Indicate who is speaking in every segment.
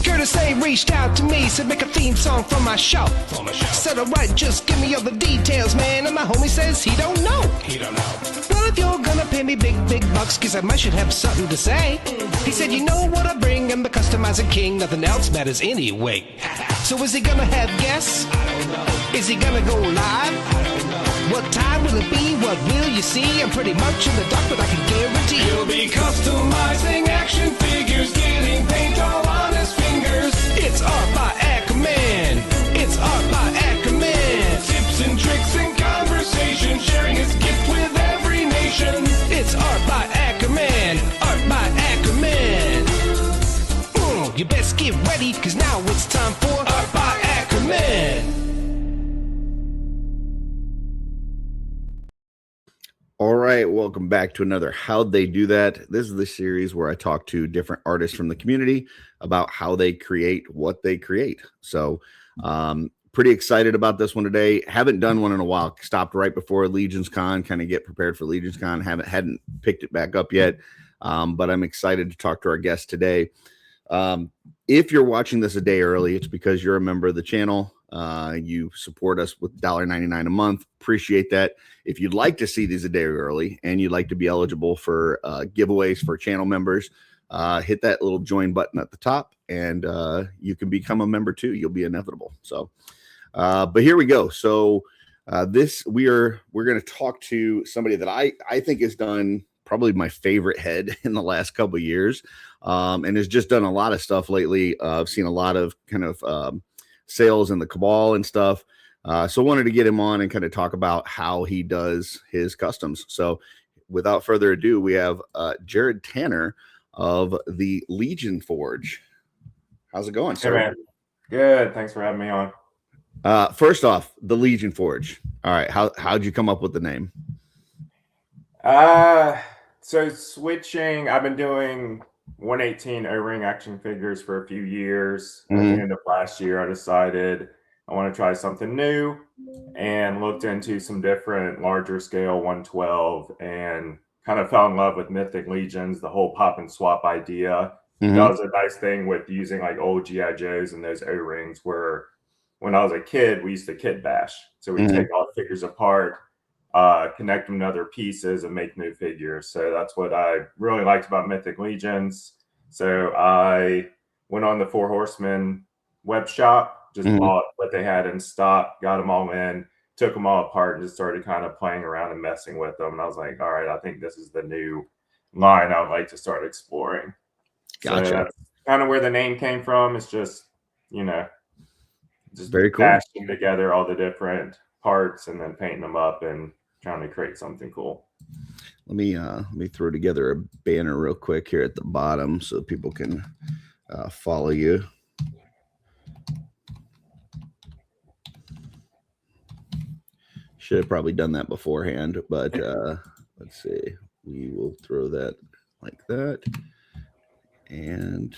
Speaker 1: Curtis A reached out to me, said make a theme song for my show. Said alright, just give me all the details, man. And my homie says he don't know. Well, if you're gonna pay me big bucks, guess I might should have something to say. He said, you know what I bring, I'm the customizing king, nothing else matters anyway. So is he gonna have guests? I don't know. Is he gonna go live? I don't know. What time will it be? What will you see? I'm pretty much in the dark, but I can guarantee he'll be customizing action figures, getting paint all on his fingers. It's art by Akerman. It's art by Akerman. Tips and tricks and conversation, sharing his gift with every nation. It's art by Akerman. Art by Akerman. You best get ready, cause now it's time for Art by Akerman.
Speaker 2: All right, welcome back to another How'd They Do That? This is the series where I talk to different artists from the community about how they create what they create. So pretty excited about this one today. Haven't done one in a while. Stopped right before Legions Con, kind of get prepared for Legions Con. Hadn't picked it back up yet, but I'm excited to talk to our guest today. If you're watching this a day early, it's because you're a member of the channel. You support us with $1.99 a month. Appreciate that. If you'd like to see these a day early and you'd like to be eligible for giveaways for channel members, hit that little join button at the top and you can become a member too. You'll be inevitable. So, but here we go. So we're going to talk to somebody that I think has done probably my favorite head in the last couple of years, and has just done a lot of stuff lately. I've seen a lot of kind of sales in the Cabal and stuff. So I wanted to get him on and kind of talk about how he does his customs. So without further ado, we have Jared Tanner of TheLegionForge. How's it going, sir?
Speaker 3: Hey, man. Good. Thanks for having me on.
Speaker 2: First off, TheLegionForge. All right. How'd you come up with the name?
Speaker 3: So switching, I've been doing 118 O-ring action figures for a few years. At the end of last year, I decided I want to try something new and looked into some different larger scale 112 and kind of fell in love with Mythic Legions, the whole pop and swap idea. That was a nice thing with using like old G.I. Joes and those O-rings where when I was a kid, we used to kit bash. So we take all the figures apart, connect them to other pieces and make new figures. So that's what I really liked about Mythic Legions. So I went on the Four Horsemen web shop, just bought what they had in stock, got them all in, took them all apart, and just started kind of playing around and messing with them. And I was like, all right, I think this is the new line I would like to start exploring.
Speaker 2: Gotcha.
Speaker 3: So that's kind of where the name came from. It's just, just
Speaker 2: very cool.
Speaker 3: Bashing together all the different parts and then painting them up and trying to create something cool.
Speaker 2: Let me throw together a banner real quick here at the bottom so people can follow you. Should have probably done that beforehand, but let's see. We will throw that like that. And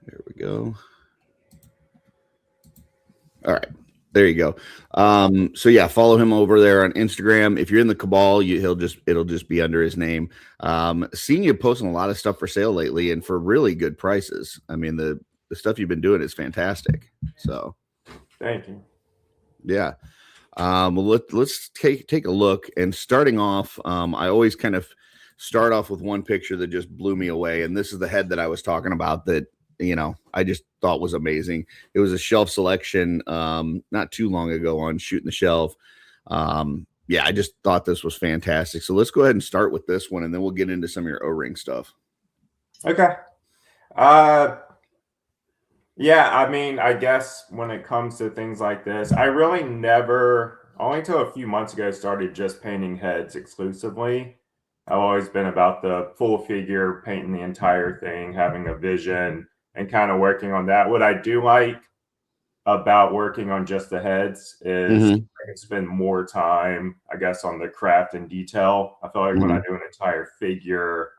Speaker 2: there we go. All right. There you go. So yeah, follow him over there on Instagram. If you're in the Cabal, it'll just be under his name. Seen you posting a lot of stuff for sale lately and for really good prices. I mean, the stuff you've been doing is fantastic. So
Speaker 3: thank you.
Speaker 2: Yeah. Well, let's take a look. And starting off, I always kind of start off with one picture that just blew me away. And this is the head that I was talking about that, I just thought was amazing. It was a shelf selection not too long ago on Shooting the Shelf. Yeah, I just thought this was fantastic. So let's go ahead and start with this one, and then we'll get into some of your O-ring stuff.
Speaker 3: Okay. Yeah, I mean, I guess when it comes to things like this, I really only until a few months ago, started just painting heads exclusively. I've always been about the full figure, painting the entire thing, having a vision, and kind of working on that. What I do like about working on just the heads is I can spend more time, I guess, on the craft and detail. I feel like when I do an entire figure,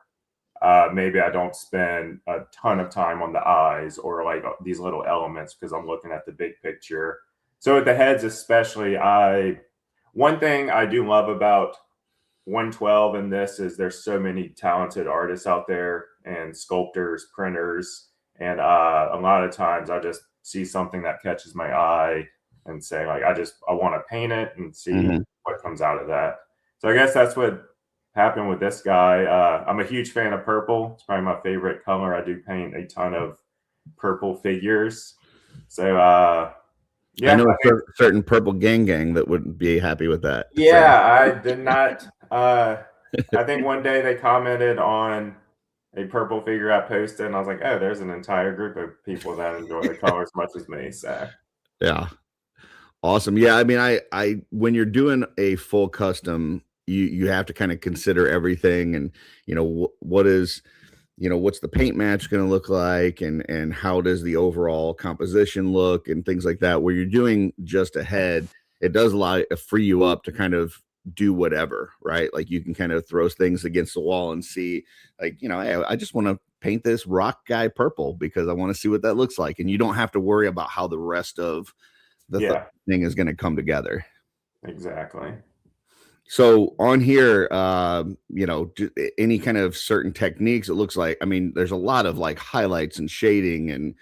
Speaker 3: maybe I don't spend a ton of time on the eyes or like these little elements because I'm looking at the big picture. So with the heads especially, I one thing I do love about 112 and this is there's so many talented artists out there and sculptors, printers, and a lot of times I just see something that catches my eye and say like I want to paint it and see what comes out of that. So I guess that's what happened with this guy. I'm a huge fan of purple. It's probably my favorite color. I do paint a ton of purple figures. So yeah,
Speaker 2: I know a certain purple gang that wouldn't be happy with that.
Speaker 3: Yeah, I did not. I think one day they commented on a purple figure I posted, and I was like, "Oh, there's an entire group of people that enjoy the color as much as me." So
Speaker 2: yeah, awesome. Yeah, I mean, I when you're doing a full custom, you have to kind of consider everything, and what is what's the paint match going to look like, and how does the overall composition look, and things like that. Where you're doing just ahead, it does free you up to kind of do whatever, right? Like you can kind of throw things against the wall and see, like, hey, I just want to paint this rock guy purple because I want to see what that looks like, and you don't have to worry about how the rest of the thing is going to come together.
Speaker 3: Exactly.
Speaker 2: So on here, any kind of certain techniques, it looks like, I mean, there's a lot of like highlights and shading and,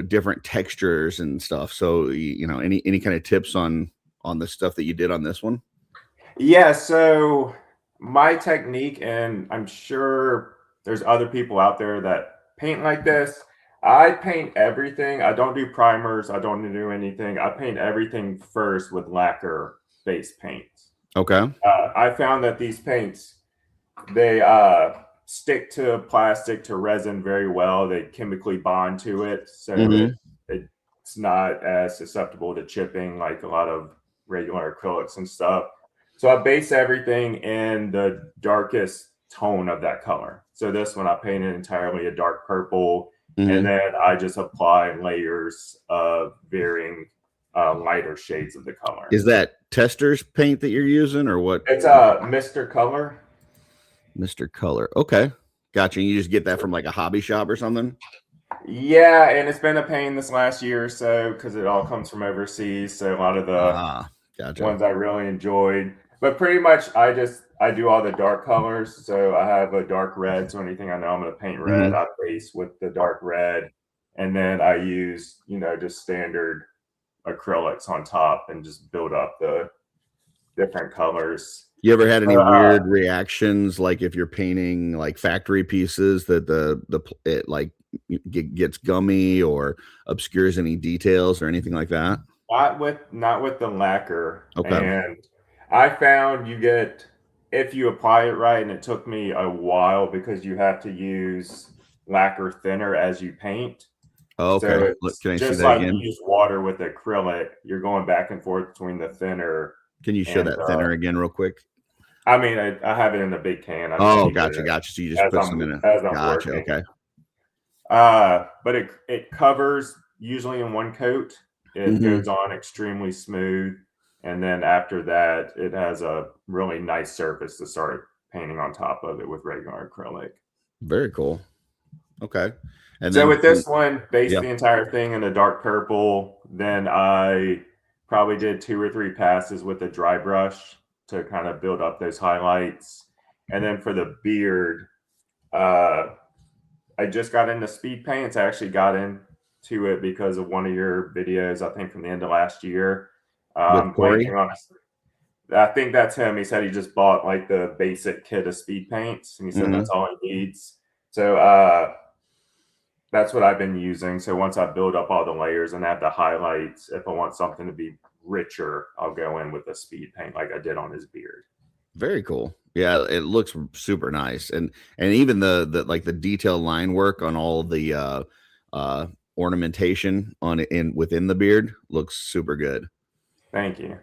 Speaker 2: different textures and stuff. So, any kind of tips on the stuff that you did on this one?
Speaker 3: Yeah. So my technique, and I'm sure there's other people out there that paint like this. I paint everything. I don't do primers. I don't do anything. I paint everything first with lacquer base paints.
Speaker 2: Okay.
Speaker 3: I found that these paints, they stick to plastic, to resin very well. They chemically bond to it, so it's not as susceptible to chipping like a lot of regular acrylics and stuff. So I base everything in the darkest tone of that color. So this one I painted entirely a dark purple, and then I just apply layers of varying lighter shades of the color.
Speaker 2: Is that Tester's paint that you're using, or what?
Speaker 3: It's Mr. Color.
Speaker 2: Mr. Color. Okay. Gotcha. You just get that from like a hobby shop or something?
Speaker 3: Yeah, and it's been a pain this last year or so because it all comes from overseas. So a lot of the ones I really enjoyed. But pretty much I do all the dark colors. So I have a dark red. So anything I know I'm going to paint red, I base with the dark red. And then I use, just standard acrylics on top and just build up the different colors.
Speaker 2: You ever had any weird reactions, like if you're painting like factory pieces that it like gets gummy or obscures any details or anything like that?
Speaker 3: Not with the lacquer.
Speaker 2: Okay.
Speaker 3: And I found if you apply it right, and it took me a while because you have to use lacquer thinner as you paint.
Speaker 2: Oh, okay.
Speaker 3: So
Speaker 2: Can I see
Speaker 3: just
Speaker 2: that
Speaker 3: like
Speaker 2: again?
Speaker 3: you use water with acrylic, you're going back and forth between the thinner.
Speaker 2: Can you show that thinner again real quick?
Speaker 3: I mean, I have it in a big can.
Speaker 2: Gotcha. So you just put some in it.
Speaker 3: Gotcha.
Speaker 2: Working. Okay.
Speaker 3: But it covers usually in one coat. It goes on extremely smooth, and then after that, it has a really nice surface to start painting on top of it with regular acrylic.
Speaker 2: Very cool. Okay. And
Speaker 3: so with this one, based the entire thing in a dark purple. Then I probably did 2 or 3 passes with a dry brush to kind of build up those highlights. And then for the beard, I just got into speed paints. I actually got into it because of one of your videos, I think from the end of last year.
Speaker 2: With Corey?
Speaker 3: I think that's him. He said he just bought like the basic kit of speed paints, and he said that's all he needs. So that's what I've been using. So once I build up all the layers and add the highlights, if I want something to be richer, I'll go in with a speed paint like I did on his beard.
Speaker 2: Very cool. Yeah, it looks super nice, and even the like the detail line work on all the ornamentation within the beard looks super good.
Speaker 3: Thank you.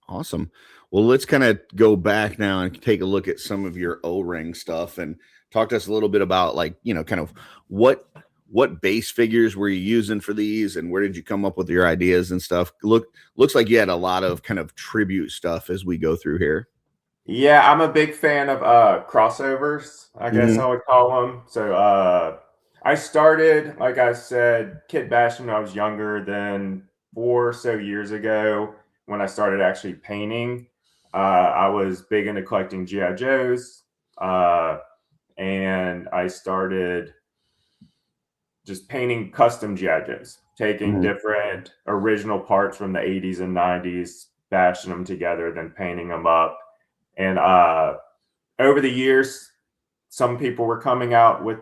Speaker 2: Awesome. Well, let's kind of go back now and take a look at some of your O-ring stuff and talk to us a little bit about like, kind of what base figures were you using for these, and where did you come up with your ideas and stuff? Looks like you had a lot of kind of tribute stuff as we go through here.
Speaker 3: Yeah, I'm a big fan of crossovers, I guess I would call them. So I started, like I said, kit bashing when I was younger. Then 4 or so years ago, when I started actually painting. I was big into collecting GI Joes, and I started just painting custom GI Joes, taking different original parts from the 80s and 90s, bashing them together, then painting them up. And over the years, some people were coming out with,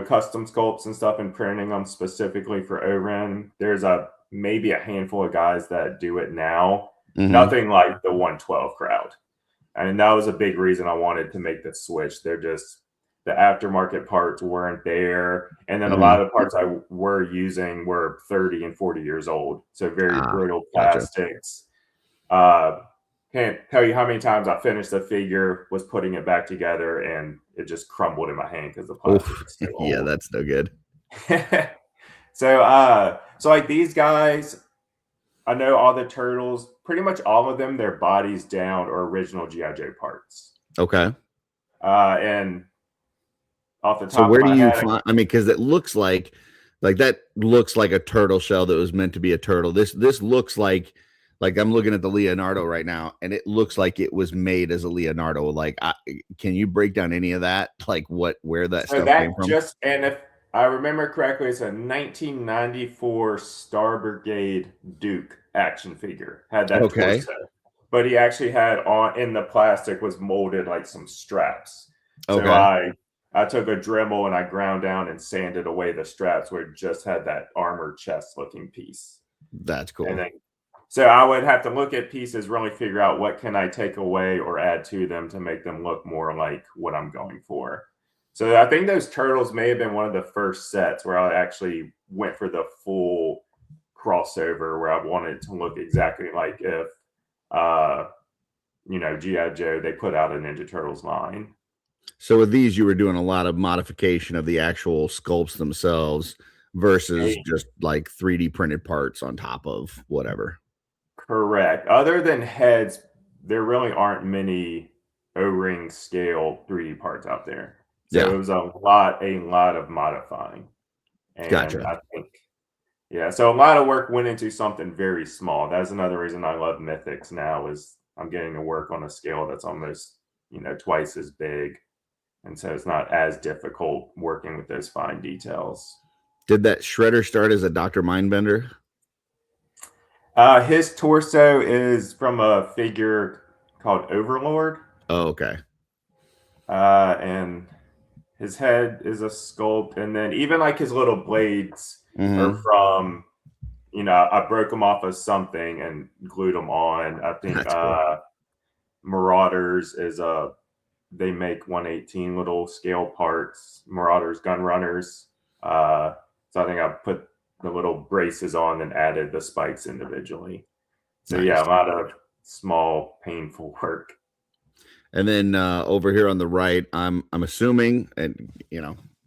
Speaker 3: custom sculpts and stuff and printing them specifically for O-Ren. There's maybe a handful of guys that do it now. Nothing like the 112 crowd. And that was a big reason I wanted to make the switch. They're just, the aftermarket parts weren't there. And then a lot of the parts I were using were 30 and 40 years old. So very brittle plastics. Can't tell you how many times I finished the figure, was putting it back together, and it just crumbled in my hand because the plastic was so old.
Speaker 2: Yeah, that's no good.
Speaker 3: So like these guys, I know all the turtles, pretty much all of them, their bodies down are original GI Joe parts.
Speaker 2: Okay.
Speaker 3: And off the top,
Speaker 2: so where
Speaker 3: of my
Speaker 2: do you
Speaker 3: head,
Speaker 2: find? I mean, because it looks like that looks like a turtle shell that was meant to be a turtle. This looks like I'm looking at the Leonardo right now, and it looks like it was made as a Leonardo. Like, can you break down any of that? Like where that stuff came from?
Speaker 3: And if I remember correctly, it's a 1994 Star Brigade Duke action figure. Had that torso, but he actually had in the plastic was molded like some straps. So I took a Dremel and I ground down and sanded away the straps where it just had that armored chest looking piece.
Speaker 2: That's cool.
Speaker 3: And then, so I would have to look at pieces, really figure out what can I take away or add to them to make them look more like what I'm going for. So I think those turtles may have been one of the first sets where I actually went for the full crossover, where I wanted to look exactly like if, G.I. Joe, they put out a Ninja Turtles line.
Speaker 2: So with these, you were doing a lot of modification of the actual sculpts themselves versus just like 3D printed parts on top of whatever.
Speaker 3: Correct. Other than heads, there really aren't many O-ring scale 3D parts out there. So it was a lot of modifying. And I think, so a lot of work went into something very small. That's another reason I love Mythics now, is I'm getting to work on a scale that's almost, twice as big. And so it's not as difficult working with those fine details.
Speaker 2: Did that Shredder start as a Dr. Mindbender?
Speaker 3: His torso is from a figure called Overlord.
Speaker 2: Oh, okay.
Speaker 3: And his head is a sculpt. And then even like his little blades are from, I broke them off of something and glued them on. I think cool. Marauders is they make 1/18 little scale parts. Marauders, Gun Runners. So I think I put the little braces on and added the spikes individually. So a lot of small, painful work.
Speaker 2: And then over here on the right, I'm assuming, and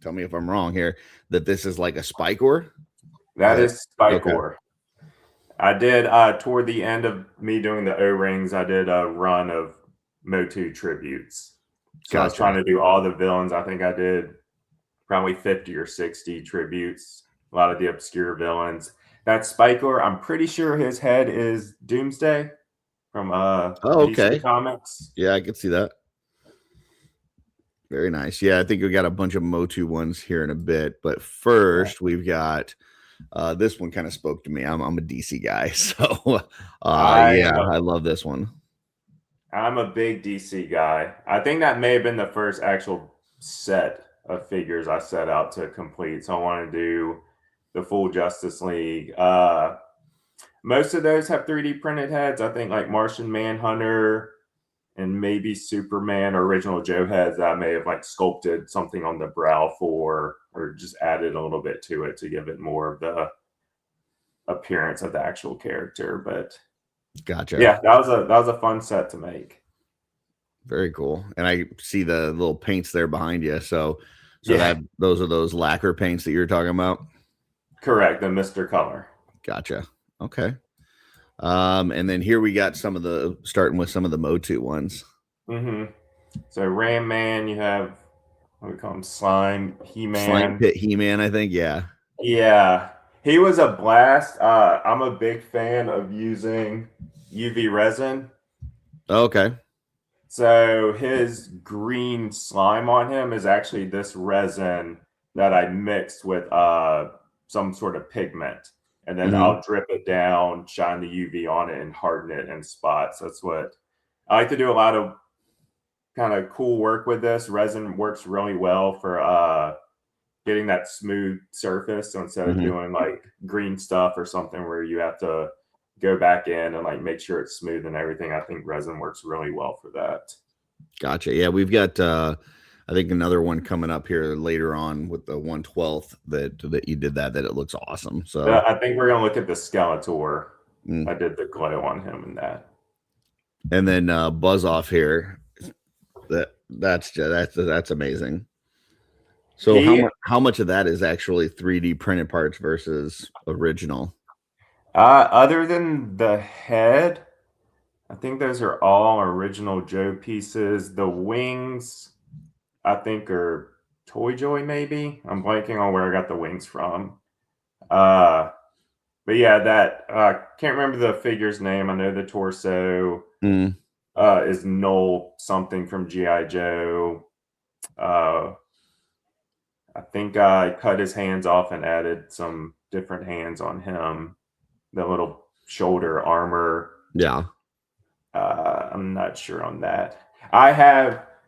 Speaker 2: tell me if I'm wrong here, that this is like a spike ore.
Speaker 3: That is spike ore. I did toward the end of me doing the O-rings, I did a run of Motu tributes. So I was trying to do all the villains. I think I did probably 50 or 60 tributes. A lot of the obscure villains. That spike ore, I'm pretty sure his head is Doomsday from DC Comics.
Speaker 2: Yeah, I can see that. Very nice. Yeah, I think we got a bunch of Motu ones here in a bit. But first, we've got this one kind of spoke to me. I'm a DC guy, so I love this one.
Speaker 3: I'm a big DC guy. I think that may have been the first actual set of figures I set out to complete. So I want to do the full Justice League. Most of those have 3D printed heads. I think like Martian Manhunter and maybe Superman or original Joe heads that I may have like sculpted something on the brow for, or just added a little bit to it to give it more of the appearance of the actual character. But
Speaker 2: gotcha.
Speaker 3: Yeah, that was a fun set to make.
Speaker 2: Very cool. And I see the little paints there behind you. So those are those lacquer paints that you're talking about?
Speaker 3: Correct, the Mr. Color.
Speaker 2: Gotcha. Okay. And then here we got starting with some of the Motu ones.
Speaker 3: So Ram Man, you have, what do we call him? Slime He-Man.
Speaker 2: Slime Pit He-Man, I think. Yeah.
Speaker 3: Yeah. He was a blast. I'm a big fan of using UV resin.
Speaker 2: Okay.
Speaker 3: So his green slime on him is actually this resin that I mixed with some sort of pigment. And then I'll drip it down, shine the UV on it, and harden it in spots. That's what I like to do. A lot of kind of cool work with this. Resin works really well for getting that smooth surface. So instead of doing like green stuff or something where you have to go back in and like make sure it's smooth and everything, I think resin works really well for that.
Speaker 2: Gotcha. Yeah, we've got I think another one coming up here later on with the 1/12 that you did that it looks awesome. So
Speaker 3: I think we're gonna look at the Skeletor. I did the glow on him and that.
Speaker 2: And then Buzz Off here. That's amazing. So how much of that is actually 3D printed parts versus original?
Speaker 3: Other than the head, I think those are all original Joe pieces. The wings, I think, are Toy Joy, maybe. I'm blanking on where I got the wings from. But yeah, that can't remember the figure's name. I know the torso is Noel something from G.I. Joe. I think I cut his hands off and added some different hands on him. The little shoulder armor.
Speaker 2: Yeah.
Speaker 3: I'm not sure on that.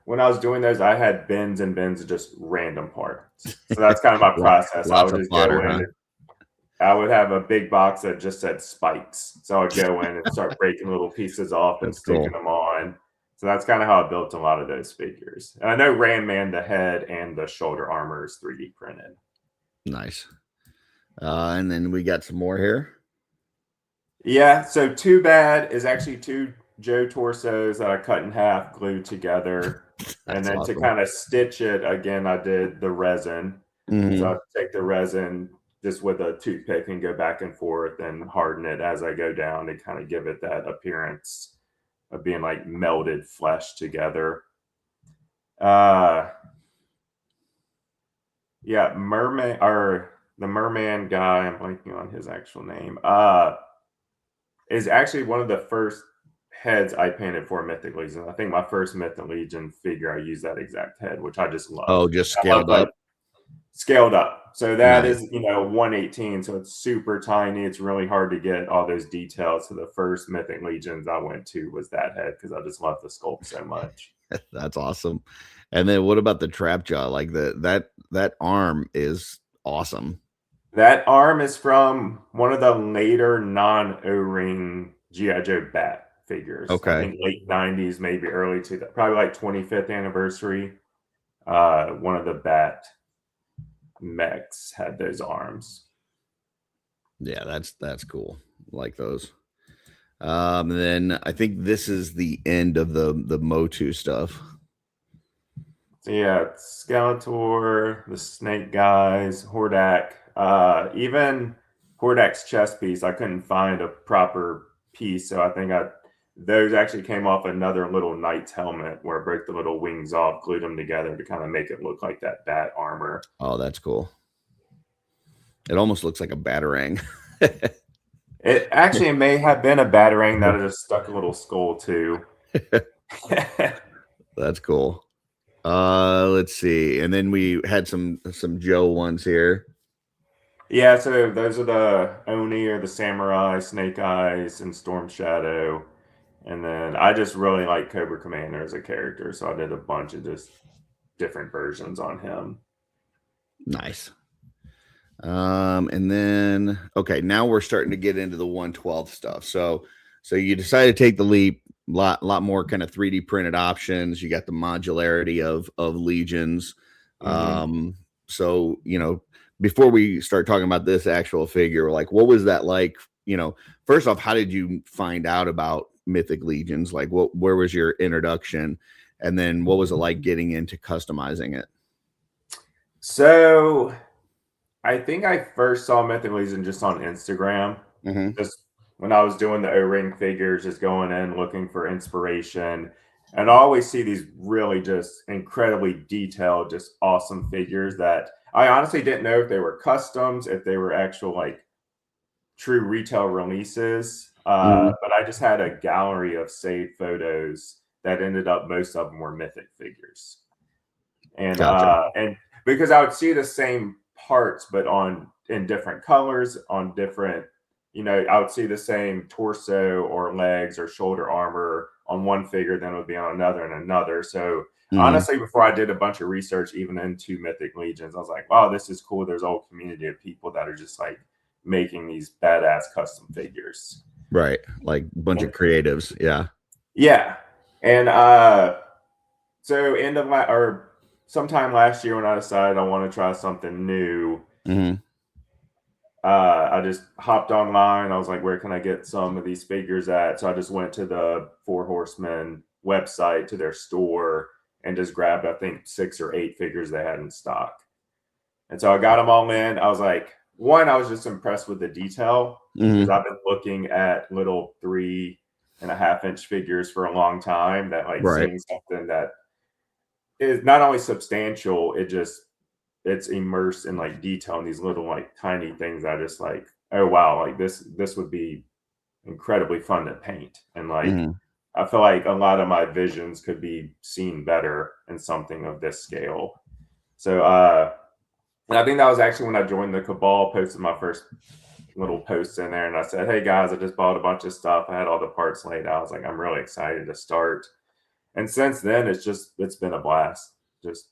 Speaker 3: When I was doing those, I had bins and bins of just random parts. So that's kind of my process. I would just go in. I would have a big box that just said spikes. So I would go in and start breaking little pieces off and sticking them on. So that's kind of how I built a lot of those figures. And I know Ram Man, the head and the shoulder armor is 3D printed.
Speaker 2: Nice. And then we got some more here.
Speaker 3: Yeah. So Too Bad is actually two Joe torsos that I cut in half, glued together. And then awesome. To kind of stitch it, again, I did the resin. So I take the resin just with a toothpick and go back and forth and harden it as I go down to kind of give it that appearance of being like melted flesh together. Yeah, Merman, or the Merman guy, I'm blanking on his actual name, is actually one of the first heads I painted for Mythic Legion. I think my first Mythic Legion figure, I used that exact head, which I just love.
Speaker 2: Oh, just scaled up?
Speaker 3: Scaled up. So that is, 1/18. So it's super tiny. It's really hard to get all those details. So the first Mythic Legions I went to was that head because I just love the sculpt so much.
Speaker 2: That's awesome. And then what about the trap jaw? Like that arm is awesome.
Speaker 3: That arm is from one of the later non-O-ring G.I. Joe Bat figures.
Speaker 2: Okay.
Speaker 3: I think late 90s, maybe early 2000s, probably like 25th anniversary. One of the Bat mechs had those arms.
Speaker 2: Yeah, that's cool. Like those. Then I think this is the end of the Motu stuff.
Speaker 3: So yeah, Skeletor, the Snake guys, Hordak, even Hordak's chest piece. I couldn't find a proper piece, so I think those actually came off another little knight's helmet where I broke the little wings off, glued them together to kind of make it look like that bat armor.
Speaker 2: Oh, that's cool. It almost looks like a batarang.
Speaker 3: It actually may have been a batarang that I just stuck a little skull to.
Speaker 2: That's cool. Let's see. And then we had some Joe ones here.
Speaker 3: Yeah, so those are the Oni or the Samurai, Snake Eyes, and Storm Shadow. And then I just really like Cobra Commander as a character, so I did a bunch of just different versions on him.
Speaker 2: Nice. And then okay, now we're starting to get into the 1/12 stuff. So you decided to take the leap, lot more kind of 3D printed options. You got the modularity of legions. So before we start talking about this actual figure, like what was that like? First off, how did you find out about Mythic Legions? Like where was your introduction? And then what was it like getting into customizing it?
Speaker 3: So I think I first saw Mythic Legion just on Instagram. Just when I was doing the O-ring figures, just going in looking for inspiration. And I always see these really just incredibly detailed, just awesome figures that I honestly didn't know if they were customs, if they were actual like true retail releases. But I just had a gallery of saved photos that ended up, most of them were mythic figures. And
Speaker 2: Gotcha.
Speaker 3: and because I would see the same parts, but in different colors, on different, I would see the same torso or legs or shoulder armor on one figure, then it would be on another and another. So honestly, before I did a bunch of research, even into Mythic Legions, I was like, wow, this is cool. There's a whole community of people that are just like making these badass custom figures.
Speaker 2: Right. Like a bunch of creatives. Yeah.
Speaker 3: Yeah. And so or sometime last year when I decided I want to try something new, I just hopped online. I was like, where can I get some of these figures at? So I just went to the Four Horsemen website, to their store, and just grabbed, I think, 6 or 8 figures they had in stock. And so I got them all in. I was like, one, I was just impressed with the detail, because I've been looking at little 3.5-inch figures for a long time, that like seeing something that is not only substantial, it's immersed in like detail in these little like tiny things. I just like, oh wow, like this would be incredibly fun to paint. And like I feel like a lot of my visions could be seen better in something of this scale. So and I think that was actually when I joined the Cabal, posted my first little posts in there, and I said, hey guys, I just bought a bunch of stuff. I had all the parts laid out. I was like, I'm really excited to start. And since then, it's been a blast. Just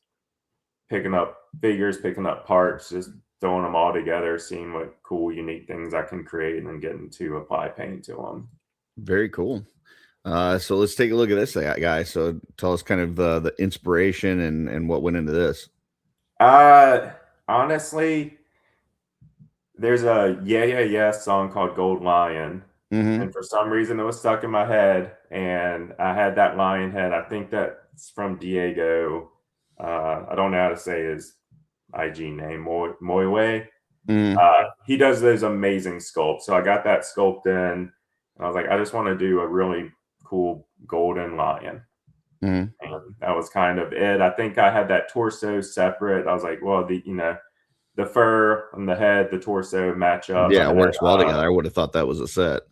Speaker 3: picking up figures, picking up parts, just throwing them all together, seeing what cool, unique things I can create, and then getting to apply paint to them.
Speaker 2: Very cool. So let's take a look at this guy. So tell us kind of the inspiration and what went into this.
Speaker 3: Honestly, there's a Yeah song called Gold Lion. And for some reason it was stuck in my head, and I had that lion head. I think that's from Diego. I don't know how to say his IG name, Moiwe. He does those amazing sculpts. So I got that sculpt in, and I was like, I just want to do a really cool golden lion. And that was kind of it. I think I had that torso separate. I was like, well, the fur and the head, the torso match up.
Speaker 2: Yeah, it works well together. I would have thought that was a set.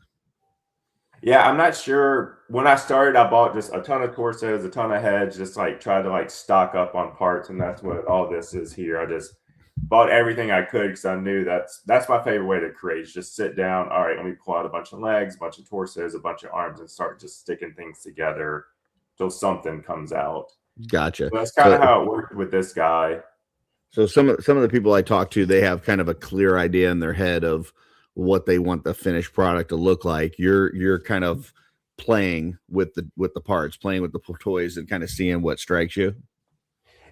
Speaker 3: Yeah, I'm not sure. When I started, I bought just a ton of torsos, a ton of heads, just like try to like stock up on parts, and that's what all this is here. I just bought everything I could, because I knew that's my favorite way to create, is just sit down. All right, let me pull out a bunch of legs, a bunch of torsos, a bunch of arms, and start just sticking things together till something comes out.
Speaker 2: Gotcha.
Speaker 3: So that's kind of how it worked with this guy.
Speaker 2: So some of the people I talk to, they have kind of a clear idea in their head of what they want the finished product to look like. You're kind of playing with the parts, playing with the toys, and kind of seeing what strikes you.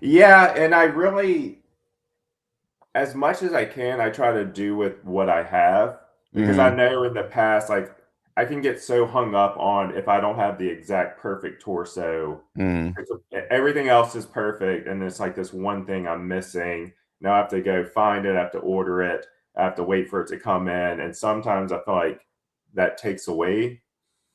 Speaker 3: Yeah, and I really, as much as I can, I try to do with what I have, because I know in the past, like, I can get so hung up on if I don't have the exact perfect torso. Everything else is perfect, and it's like this one thing I'm missing. Now I have to go find it, I have to order it, I have to wait for it to come in. And sometimes I feel like that takes away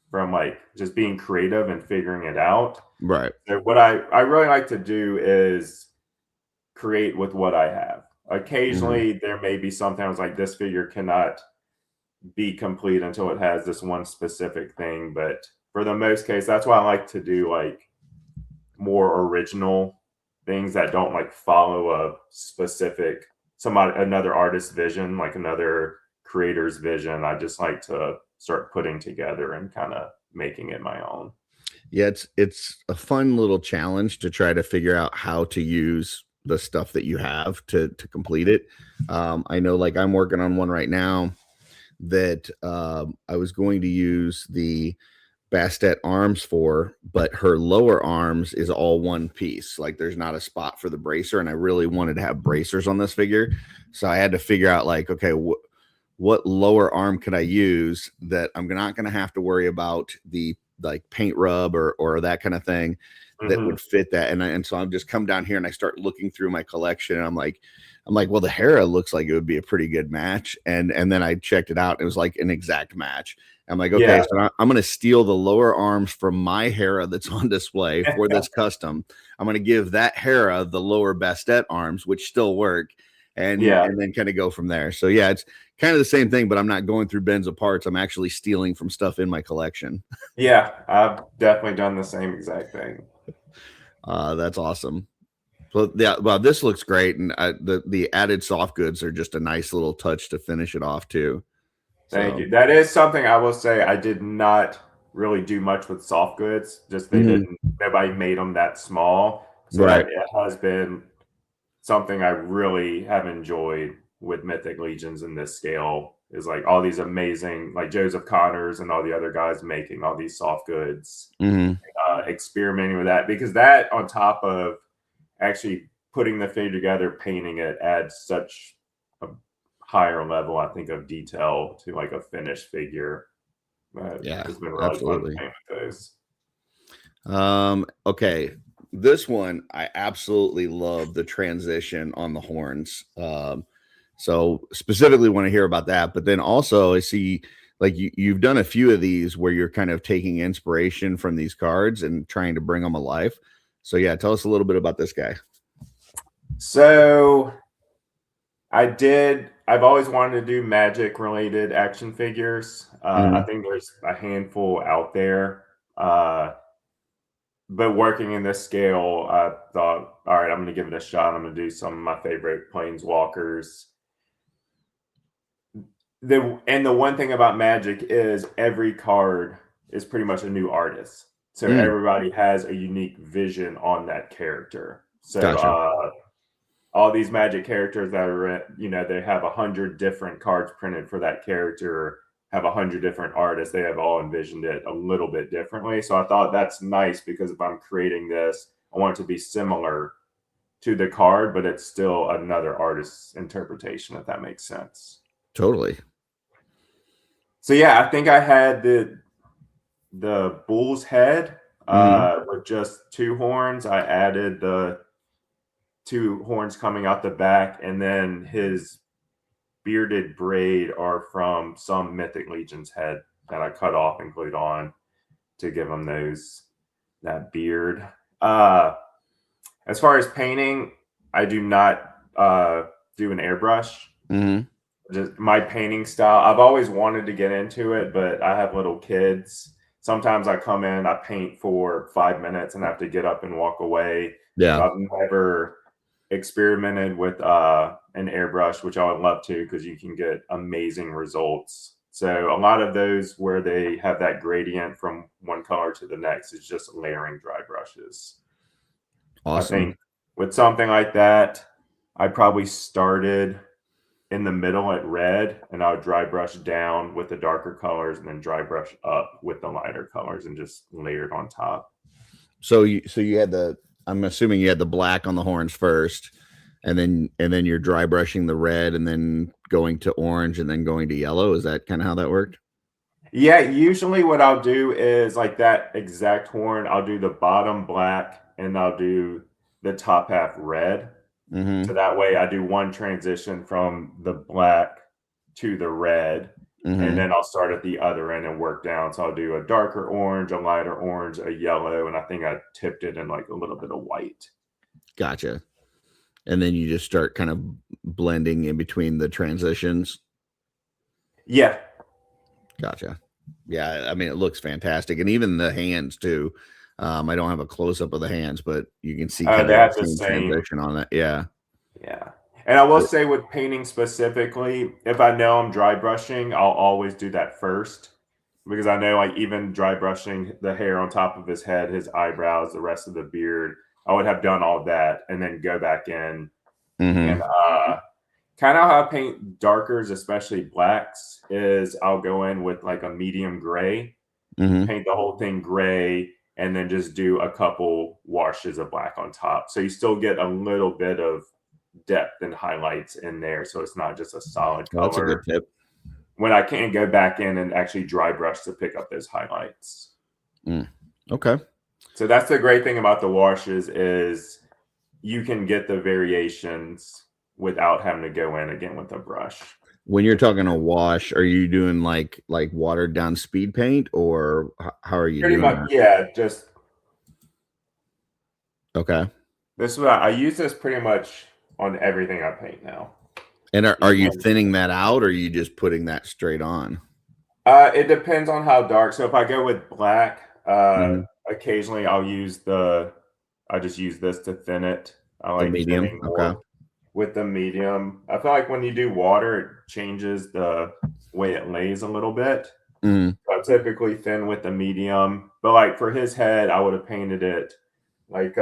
Speaker 3: from like just being creative and figuring it out.
Speaker 2: Right.
Speaker 3: So what I really like to do is create with what I have. Occasionally there may be sometimes like this figure cannot be complete until it has this one specific thing, but for the most case, that's why I like to do like more original things that don't like follow a specific another artist's vision, like another creator's vision. I just like to start putting together and kind of making it my own.
Speaker 2: Yeah, it's a fun little challenge to try to figure out how to use the stuff that you have to complete it. I know, like, I'm working on one right now that I was going to use the Bastet arms for, but her lower arms is all one piece. Like, there's not a spot for the bracer, and I really wanted to have bracers on this figure. So I had to figure out, like, okay, what lower arm could I use that I'm not going to have to worry about the like paint rub or that kind of thing that would fit that. And so I've just come down here and I start looking through my collection, and I'm like, well, the Hera looks like it would be a pretty good match. And then I checked it out. It was like an exact match. I'm like, okay, yeah. So I'm going to steal the lower arms from my Hera that's on display for this custom. I'm going to give that Hera the lower Bastet arms, which still work. and
Speaker 3: Yeah.
Speaker 2: and then kind of go from there. So yeah, it's kind of the same thing, but I'm not going through bins of parts. I'm actually stealing from stuff in my collection.
Speaker 3: Yeah, I've definitely done the same exact thing.
Speaker 2: That's awesome. So yeah, well, this looks great, and the added soft goods are just a nice little touch to finish it off too.
Speaker 3: Thank you. That is something I will say. I did not really do much with soft goods. Just they didn't. Nobody made them that small. So
Speaker 2: Right.
Speaker 3: it has been something I really have enjoyed with Mythic Legions in this scale. Is like all these amazing, like Joseph Connors and all the other guys making all these soft goods, experimenting with that, because that on top of actually putting the figure together, painting it adds such a higher level, I think, of detail to like a finished figure.
Speaker 2: Yeah,
Speaker 3: It's been really
Speaker 2: absolutely.
Speaker 3: fun to paint with those.
Speaker 2: Okay, this one I absolutely love the transition on the horns. So specifically want to hear about that, but then also I see like you've done a few of these where you're kind of taking inspiration from these cards and trying to bring them alive. So yeah, tell us a little bit about this guy.
Speaker 3: So I've always wanted to do magic related action figures. I think there's a handful out there. But working in this scale, I thought, all right, I'm going to give it a shot. I'm going to do some of my favorite planeswalkers. The one thing about Magic is every card is pretty much a new artist. So everybody has a unique vision on that character. So
Speaker 2: Gotcha.
Speaker 3: all these Magic characters that are, they have 100 different cards printed for that character, have 100 different artists. They have all envisioned it a little bit differently. So I thought that's nice, because if I'm creating this, I want it to be similar to the card, but it's still another artist's interpretation, if that makes sense.
Speaker 2: Totally.
Speaker 3: So yeah, I think I had the bull's head with just 2 horns. I added the 2 horns coming out the back, and then his bearded braid are from some Mythic Legion's head that I cut off and glued on to give him that beard. As far as painting, I do not do an airbrush. Just my painting style, I've always wanted to get into it, but I have little kids. Sometimes I come in, I paint for 5 minutes and have to get up and walk away.
Speaker 2: Yeah.
Speaker 3: So I've never experimented with an airbrush, which I would love to, because you can get amazing results. So a lot of those where they have that gradient from one color to the next is just layering dry brushes.
Speaker 2: Awesome.
Speaker 3: I think with something like that, I probably started in the middle at red, and I would dry brush down with the darker colors and then dry brush up with the lighter colors and just layered on top.
Speaker 2: So you had I'm assuming you had the black on the horns first, and then you're dry brushing the red and then going to orange and then going to yellow. Is that kind of how that worked?
Speaker 3: Yeah, usually what I'll do is like that exact horn, I'll do the bottom black and I'll do the top half red. So that way I do one transition from the black to the red, and then I'll start at the other end and work down. So I'll do a darker orange, a lighter orange, a yellow, and I think I tipped it in like a little bit of white.
Speaker 2: Gotcha. And then you just start kind of blending in between the transitions.
Speaker 3: Yeah.
Speaker 2: Gotcha. Yeah, I mean, it looks fantastic. And even the hands too. I don't have a close-up of the hands, but you can see kind of the same transition on it. Yeah.
Speaker 3: Yeah. And I will say with painting specifically, if I know I'm dry brushing, I'll always do that first, because I know like even dry brushing the hair on top of his head, his eyebrows, the rest of the beard, I would have done all that and then go back in and kind of how I paint darkers, especially blacks, is I'll go in with like a medium gray, paint the whole thing gray, and then just do a couple washes of black on top. So you still get a little bit of depth and highlights in there. So it's not just a solid color.
Speaker 2: That's a good tip.
Speaker 3: When I can go back in and actually dry brush to pick up those highlights.
Speaker 2: Okay.
Speaker 3: So that's the great thing about the washes is you can get the variations without having to go in again with a brush.
Speaker 2: When you're talking a wash, are you doing like watered down speed paint, or how are you doing that?
Speaker 3: Yeah, just
Speaker 2: okay.
Speaker 3: This is what I use this pretty much on everything I paint now.
Speaker 2: And are you
Speaker 3: Even,
Speaker 2: thinning that out, or are you just putting that straight on?
Speaker 3: it depends on how dark. So if I go with black,
Speaker 2: Mhm.
Speaker 3: occasionally I just use this to thin it. I
Speaker 2: The
Speaker 3: like
Speaker 2: medium.
Speaker 3: thinning
Speaker 2: Okay.
Speaker 3: more with the medium. I feel like when you do water, it changes the way it lays a little bit.
Speaker 2: Mhm.
Speaker 3: So I typically thin with the medium, but like for his head, I would have painted it like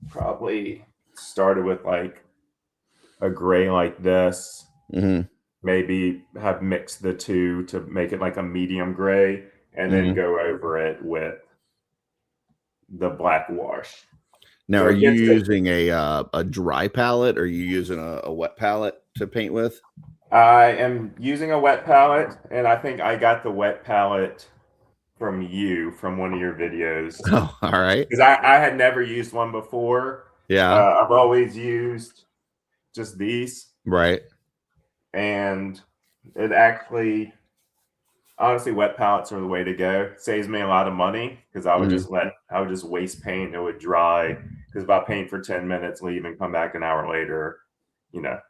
Speaker 3: probably started with like a gray like this,
Speaker 2: Mhm.
Speaker 3: maybe have mixed the two to make it like a medium gray, and then
Speaker 2: Mhm.
Speaker 3: go over it with the black wash.
Speaker 2: Now,
Speaker 3: So
Speaker 2: are
Speaker 3: it
Speaker 2: you
Speaker 3: gets it.
Speaker 2: using a dry palette, or are you using a wet palette to paint with?
Speaker 3: I am using a wet palette, and I think I got the wet palette from you from one of your videos
Speaker 2: Oh, all right.
Speaker 3: because I had never used one before.
Speaker 2: Yeah.
Speaker 3: I've always used just these,
Speaker 2: Right.
Speaker 3: and it actually, honestly, wet palettes are the way to go. Saves me a lot of money because
Speaker 2: Mhm.
Speaker 3: I would just waste paint and it would dry. Because if I paint for 10 minutes, leave and come back an hour later,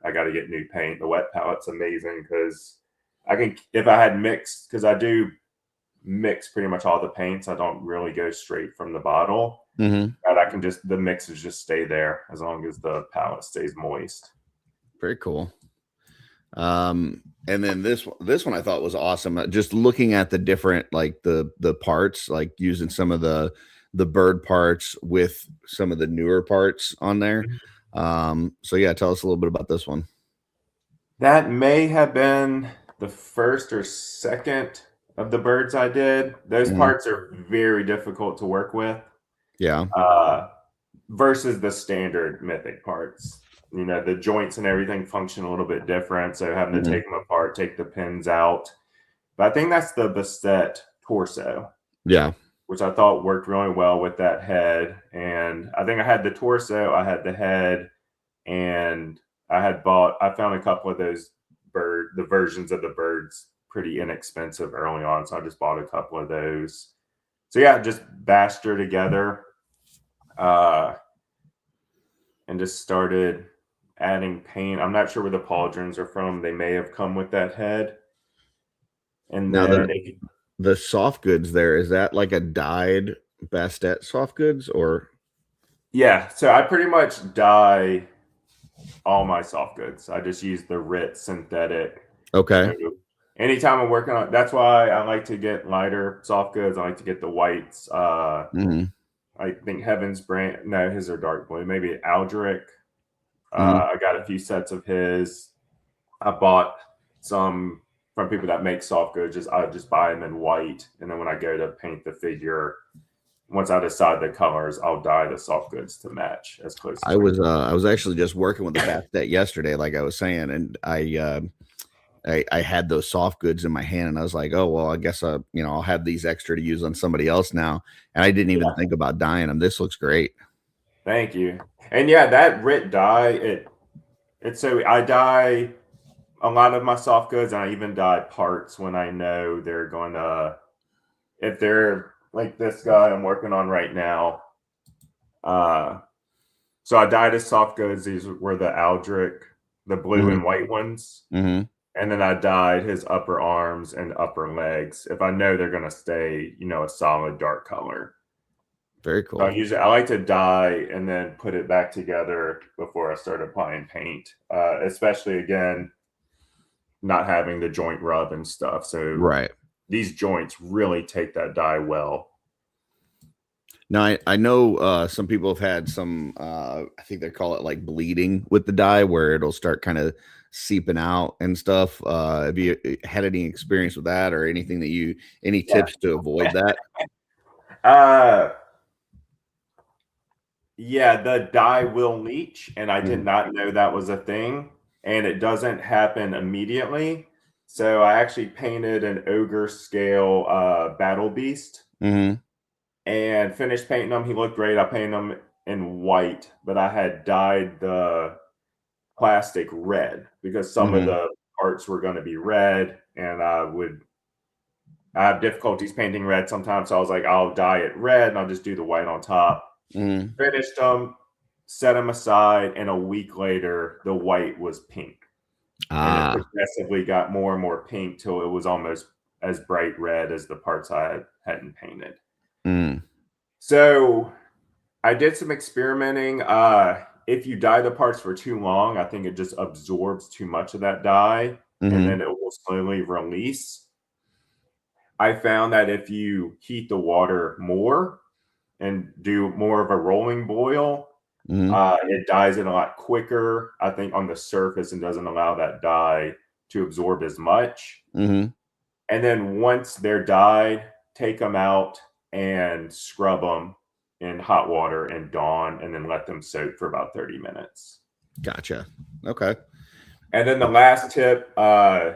Speaker 3: I got to get new paint. The wet palette's amazing because I can, if I had mixed, because I do mix pretty much all the paints. I don't really go straight from the bottle.
Speaker 2: Mhm.
Speaker 3: And I can just, the mixes just stay there as long as the palette stays moist.
Speaker 2: Very cool. And then this one I thought was awesome. Just looking at the different, like the parts, like using some of the bird parts with some of the newer parts on there. So yeah, tell us a little bit about this one.
Speaker 3: That may have been the first or second of the birds I did. Those
Speaker 2: Mhm.
Speaker 3: parts are very difficult to work with
Speaker 2: Yeah.
Speaker 3: uh, versus the standard mythic parts. The joints and everything function a little bit different. So having to
Speaker 2: Mhm.
Speaker 3: take them apart, take the pins out. But I think that's the Bastet torso,
Speaker 2: Yeah.
Speaker 3: which I thought worked really well with that head. And I think I had the torso, I had the head, and I found a couple of those the versions of the birds pretty inexpensive early on. So I just bought a couple of those. So yeah, just bashed her together uh, and just started adding paint. I'm not sure where the pauldrons are from. They may have come with that head. And
Speaker 2: Now
Speaker 3: then
Speaker 2: the soft goods there, is that like a dyed Bastet soft goods or
Speaker 3: yeah, so I pretty much dye all my soft goods. I just use the RIT synthetic.
Speaker 2: okay.
Speaker 3: So anytime I'm working on, that's why I like to get lighter soft goods. I like to get the whites.
Speaker 2: Mhm.
Speaker 3: I think Heaven's brand, no, his are dark blue. Maybe Aldrich.
Speaker 2: Mhm.
Speaker 3: I got a few sets of his. I bought some from people that make soft goods. I just buy them in white, and then when I go to paint the figure, once I decide the colors, I'll dye the soft goods to match as close as
Speaker 2: I was actually just working with the Bastet yesterday, like I was saying, and I had those soft goods in my hand, and I was like, oh well, I guess I'll have these extra to use on somebody else now, and I didn't even
Speaker 3: Yeah,
Speaker 2: think about dyeing them. This looks great.
Speaker 3: thank you. And yeah, that RIT dye, it's so I dye a lot of my soft goods, and I even dye parts when I know they're going to, if they're like this guy I'm working on right now. Uh, so I dyed his soft goods. These were the Aldrich, the blue
Speaker 2: Hmm.
Speaker 3: and white ones.
Speaker 2: Hmm.
Speaker 3: And then I dyed his upper arms and upper legs if I know they're going to stay, a solid dark color.
Speaker 2: Very
Speaker 3: So
Speaker 2: cool.
Speaker 3: I like to dye and then put it back together before I start applying paint, especially again, not having the joint rub and stuff. So
Speaker 2: Right.
Speaker 3: these joints really take that dye well.
Speaker 2: Now I know some people have had some I think they call it like bleeding with the dye where it'll start kind of seeping out and stuff. Have you had any experience with that or anything any
Speaker 3: Yeah.
Speaker 2: tips to avoid that?
Speaker 3: Uh, yeah, the dye will leach, and I did
Speaker 2: Mhm.
Speaker 3: not know that was a thing, and it doesn't happen immediately. So I actually painted an ogre scale battle beast
Speaker 2: Mhm.
Speaker 3: and finished painting him. He looked great. I painted him in white, but I had dyed the plastic red because some of
Speaker 2: Mhm.
Speaker 3: the parts were going to be red, and I have difficulties painting red sometimes. So I was like, I'll dye it red and I'll just do the white on top.
Speaker 2: Mhm.
Speaker 3: Finished them, set them aside, and a week later, the white was pink. And it progressively got more and more pink till it was almost as bright red as the parts I hadn't painted. So I did some experimenting. If you dye the parts for too long, I think it just absorbs too much of that dye, and then it will slowly release. I found that if you heat the water more and do more of a rolling boil, it dyes it a lot quicker, I think, on the surface, and doesn't allow that dye to absorb as much. And then once they're dyed, take them out and scrub them in hot water and Dawn, and then let them soak for about 30 minutes.
Speaker 2: Gotcha. Okay.
Speaker 3: And then the last tip, I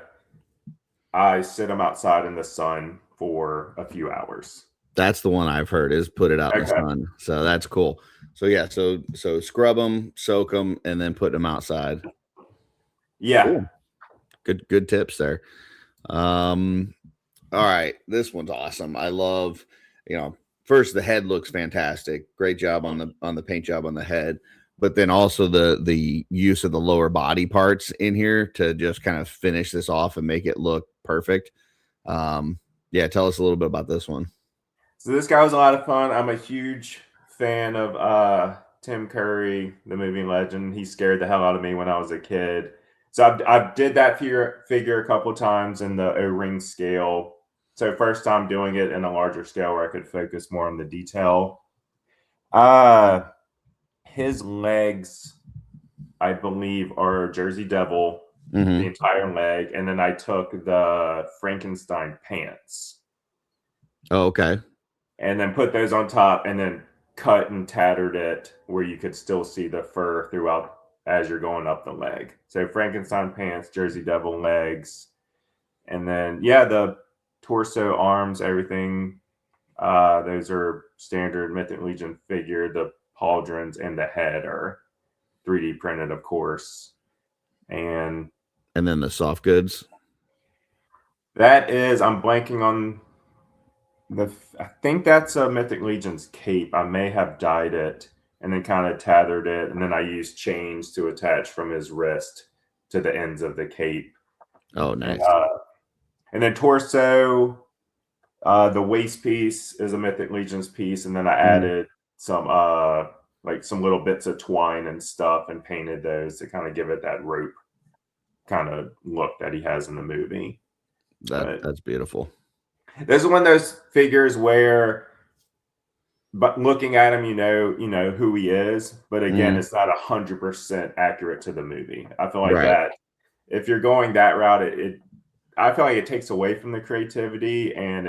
Speaker 3: sit them outside in the sun for a few hours.
Speaker 2: That's the one I've heard, is put it out in the sun. So that's cool. So yeah, so scrub them, soak them, and then put them outside.
Speaker 3: Yeah.
Speaker 2: Cool. Good tips there. All right, this one's awesome. I love, first, the head looks fantastic. Great job on the paint job on the head, but then also the use of the lower body parts in here to just kind of finish this off and make it look perfect. Yeah, tell us a little bit about this one.
Speaker 3: So this guy was a lot of fun. I'm a huge fan of Tim Curry, the movie legend. He scared the hell out of me when I was a kid. So I did that figure a couple times in the O-ring scale. So first time doing it in a larger scale where I could focus more on the detail. His legs, I believe, are Jersey Devil, the entire leg. And then I took the Frankenstein pants.
Speaker 2: Oh, okay.
Speaker 3: And then put those on top, and then cut and tattered it where you could still see the fur throughout as you're going up the leg. So Frankenstein pants, Jersey Devil legs, and then the torso, arms, everything. Those are standard Mythic Legion figure. The pauldrons and the head are 3D printed, of course. And
Speaker 2: then the soft goods.
Speaker 3: That is, I'm blanking on I think that's a Mythic Legion's cape. I may have dyed it and then kind of tethered it, and then I used chains to attach from his wrist to the ends of the cape.
Speaker 2: Oh, nice.
Speaker 3: And then torso, the waist piece is a Mythic Legion's piece, and then I added some some little bits of twine and stuff and painted those to kind of give it that rope kind of look that he has in the movie.
Speaker 2: That's beautiful.
Speaker 3: This is one of those figures where, but looking at him, you know who he is. But again, it's not 100% accurate to the movie. I feel like that if you're going that route, I feel like it takes away from the creativity, and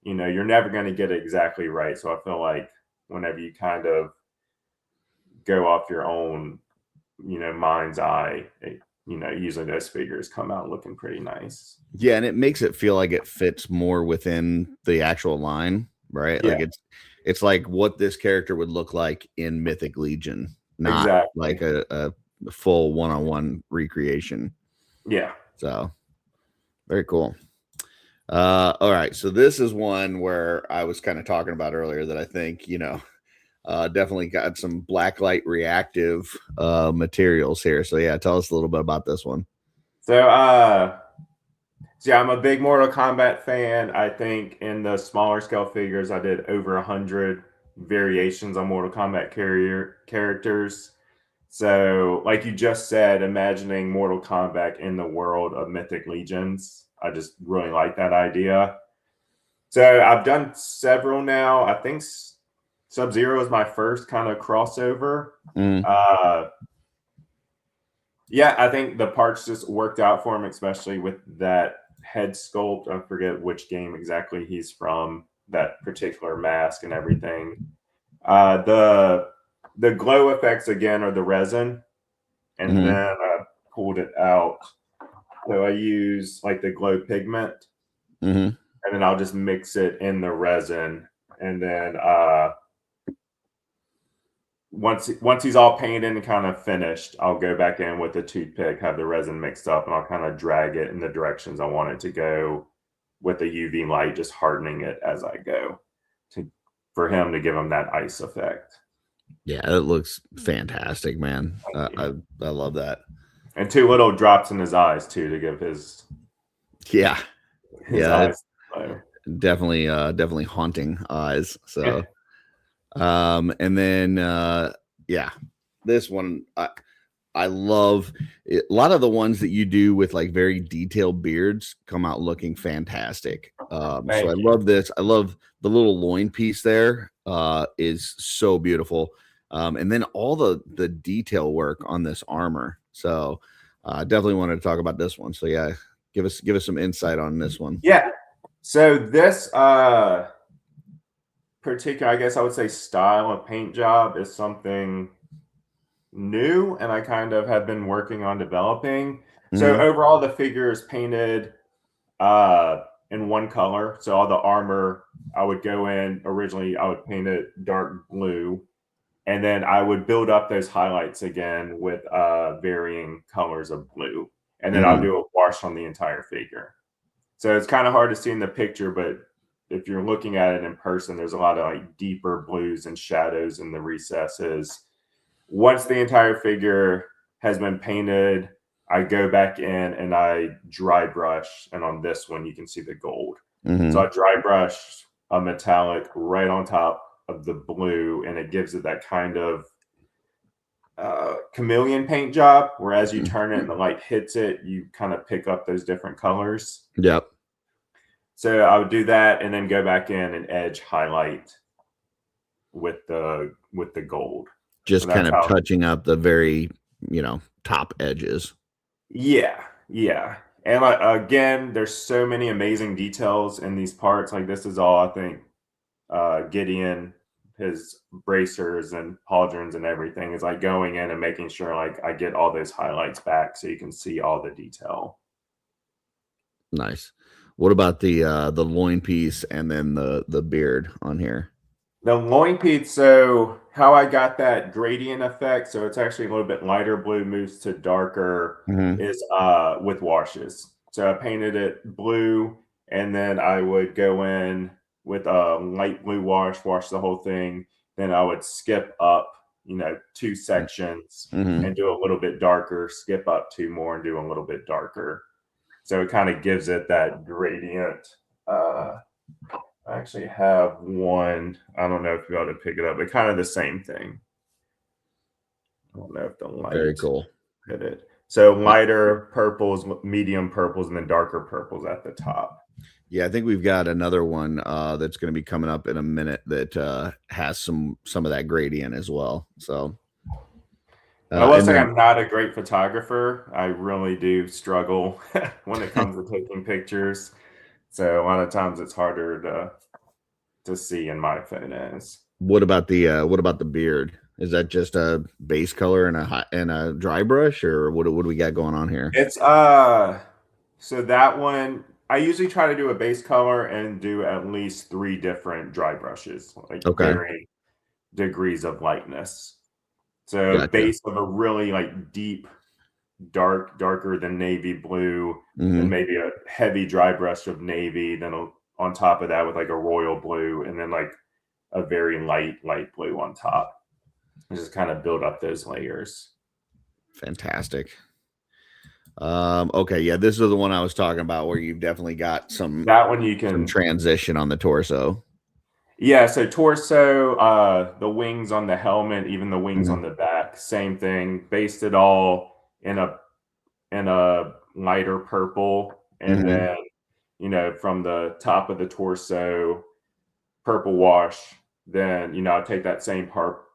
Speaker 3: you're never going to get it exactly right. So I feel like whenever you kind of go off your own, mind's eye, usually those figures come out looking pretty nice.
Speaker 2: Yeah, and it makes it feel like it fits more within the actual line, right?
Speaker 3: Yeah.
Speaker 2: Like it's like what this character would look like in Mythic Legion, not like a full one-on-one recreation.
Speaker 3: Yeah.
Speaker 2: So very cool. All right. So this is one where I was kind of talking about earlier that I think, definitely got some blacklight reactive materials here. So yeah, tell us a little bit about this one.
Speaker 3: So I'm a big Mortal Kombat fan. I think in the smaller scale figures, I did over 100 variations on Mortal Kombat characters. So like you just said, imagining Mortal Kombat in the world of Mythic Legions, I just really like that idea. So I've done several now. I think Sub-Zero is my first kind of crossover. I think the parts just worked out for him, especially with that head sculpt. I forget which game exactly he's from, that particular mask and everything. The glow effects, again, are the resin. And then I pulled it out. So I use like the glow pigment. And then I'll just mix it in the resin. And then once he's all painted and kind of finished, I'll go back in with a toothpick, have the resin mixed up, and I'll kind of drag it in the directions I want it to go with the UV light, just hardening it as I go for him to give him that ice effect.
Speaker 2: Yeah, it looks fantastic, man. I love that.
Speaker 3: And 2 little drops in his eyes too to give his
Speaker 2: Yeah, yeah,
Speaker 3: eyes
Speaker 2: it's
Speaker 3: glow.
Speaker 2: definitely haunting eyes. So, and then yeah, this one I love it. A lot of the ones that you do with like very detailed beards come out looking fantastic. So I love this. I love the little loin piece there. Is so beautiful. And then all the detail work on this armor. So definitely wanted to talk about this one. So yeah, give us some insight on this one.
Speaker 3: Yeah. So this particular, I guess I would say, style of paint job is something new, and I kind of have been working on developing. So overall, the figure is painted in one color. So all the armor, I would go in originally, I would paint it dark blue, and then I would build up those highlights again with varying colors of blue, and then I'll do a wash on the entire figure. So it's kind of hard to see in the picture, but if you're looking at it in person, there's a lot of like deeper blues and shadows in the recesses. Once the entire figure has been painted, I go back in and I dry brush. And on this one, you can see the gold. So I dry brush a metallic right on top of the blue, and it gives it that kind of chameleon paint job, where as you turn it and the light hits it, you kind of pick up those different colors.
Speaker 2: Yep.
Speaker 3: So I would do that and then go back in and edge highlight with the gold.
Speaker 2: Just
Speaker 3: So
Speaker 2: kind of touching up the very, top edges.
Speaker 3: Yeah. And again, there's so many amazing details in these parts. Like this is all, I think, Gideon, his bracers and pauldrons and everything is like going in and making sure like I get all those highlights back so you can see all the detail.
Speaker 2: Nice. What about the loin piece and then the beard on here?
Speaker 3: The loin piece, so how I got that gradient effect, so it's actually a little bit lighter blue moves to darker, is with washes. So I painted it blue, and then I would go in with a light blue wash the whole thing. Then I would skip up, 2 sections and do a little bit darker, skip up 2 more and do a little bit darker. So it kind of gives it that gradient. I actually have one. I don't know if you're able to pick it up, but kind of the same thing. I don't know if the light
Speaker 2: very cool
Speaker 3: hit it. So lighter purples, medium purples, and then darker purples at the top.
Speaker 2: Yeah, I think we've got another one that's going to be coming up in a minute that has some of that gradient as well. So
Speaker 3: I will say I'm not a great photographer. I really do struggle when it comes to taking pictures. So a lot of times it's harder to see in my photos.
Speaker 2: What about the beard? Is that just a base color and a dry brush, or what do we got going on here?
Speaker 3: It's so that one I usually try to do a base color and do at least 3 different dry brushes, like varying degrees of lightness. So base of a really like deep darker than navy blue, and maybe a heavy dry brush of navy, then on top of that with like a royal blue, and then like a very light blue on top. Just kind of build up those layers.
Speaker 2: Fantastic. Okay, yeah, this is the one I was talking about where you've definitely got some transition on the torso.
Speaker 3: Yeah, so torso, the wings on the helmet, even the wings on the back, same thing. Based it all in a lighter purple, and then from the top of the torso, purple wash. Then I'll take that same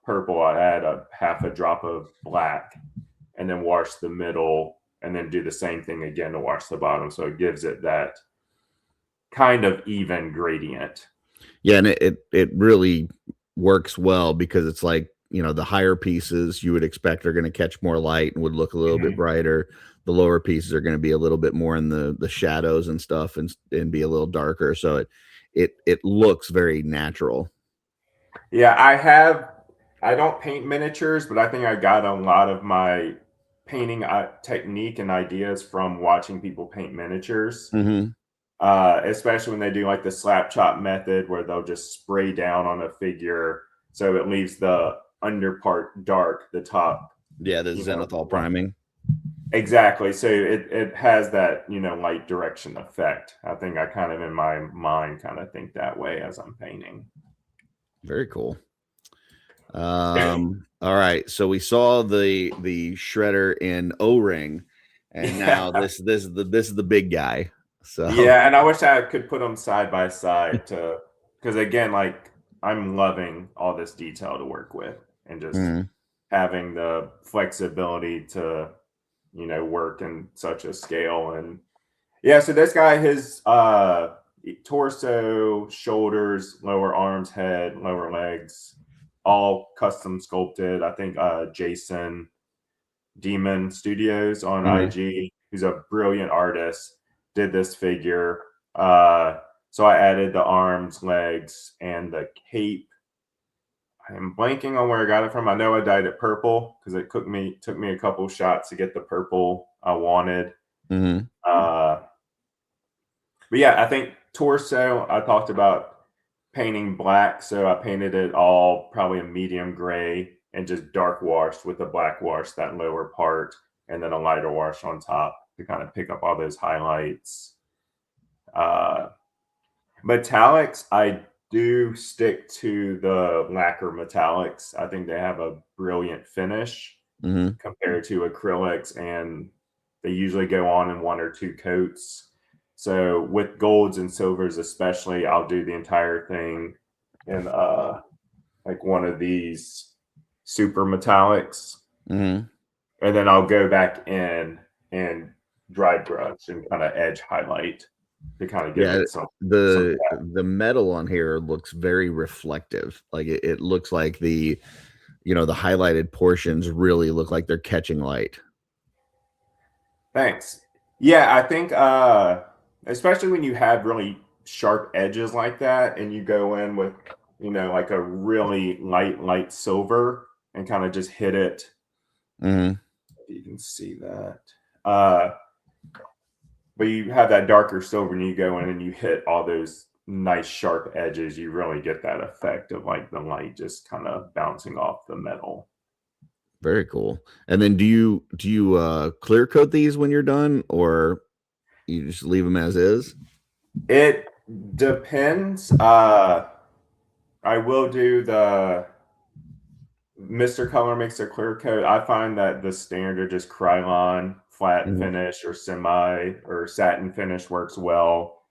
Speaker 3: purple, I add a half a drop of black, and then wash the middle, and then do the same thing again to wash the bottom. So it gives it that kind of even gradient.
Speaker 2: Yeah, and it really works well because it's like, the higher pieces you would expect are going to catch more light and would look a little bit brighter. The lower pieces are going to be a little bit more in the shadows and stuff and be a little darker. So it looks very natural.
Speaker 3: Yeah, I don't paint miniatures, but I think I got a lot of my painting technique and ideas from watching people paint miniatures. Especially when they do like the slap chop method where they'll just spray down on a figure so it leaves the under part dark, the top.
Speaker 2: Yeah, the zenithal priming.
Speaker 3: Exactly. So it has that, light direction effect. I think I kind of in my mind kind of think that way as I'm painting.
Speaker 2: Very cool. All right. So we saw the shredder in O-ring, and now this is the big guy. So
Speaker 3: yeah, and I wish I could put them side by side because again, like I'm loving all this detail to work with and just having the flexibility to work in such a scale. And yeah, so this guy, his torso, shoulders, lower arms, head, lower legs, all custom sculpted. I think Jason Demon Studios on IG, who's a brilliant artist, did this figure. So I added the arms, legs, and the cape. I'm blanking on where I got it from. I know I dyed it purple because it took me a couple shots to get the purple I wanted. But yeah, I think torso, I talked about painting black. So I painted it all probably a medium gray and just dark washed with a black wash, that lower part, and then a lighter wash on top to kind of pick up all those highlights. Metallics, I do stick to the lacquer metallics. I think they have a brilliant finish compared to acrylics, and they usually go on in 1 or 2 coats. So with golds and silvers especially, I'll do the entire thing in like one of these super metallics. And then I'll go back in and dry brush and kind of edge highlight to kind of give it some.
Speaker 2: The metal on here looks very reflective. Like it looks like the highlighted portions really look like they're catching light.
Speaker 3: Thanks. Yeah, I think especially when you have really sharp edges like that and you go in with like a really light silver and kind of just hit it. You can see that. But you have that darker silver and you go in and you hit all those nice sharp edges, you really get that effect of like the light just kind of bouncing off the metal.
Speaker 2: Very cool. And then do you clear coat these when you're done, or you just leave them as is?
Speaker 3: It depends. I will do the Mr. Color makes a clear coat. I find that the standard just Krylon flat finish or semi or satin finish works well.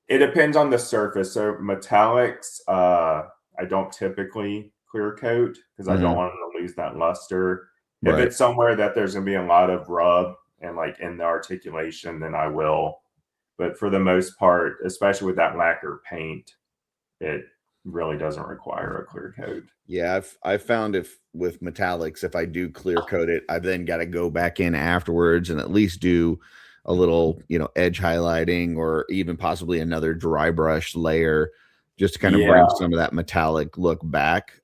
Speaker 3: It depends on the surface. So metallics, I don't typically clear coat because I don't want them to lose that luster. If it's somewhere that there's going to be a lot of rub and like in the articulation, then I will. But for the most part, especially with that lacquer paint, it really doesn't require a clear coat.
Speaker 2: Yeah, I've found with metallics, if I do clear coat it, I then got to go back in afterwards and at least do a little, edge highlighting or even possibly another dry brush layer just to kind of bring some of that metallic look back.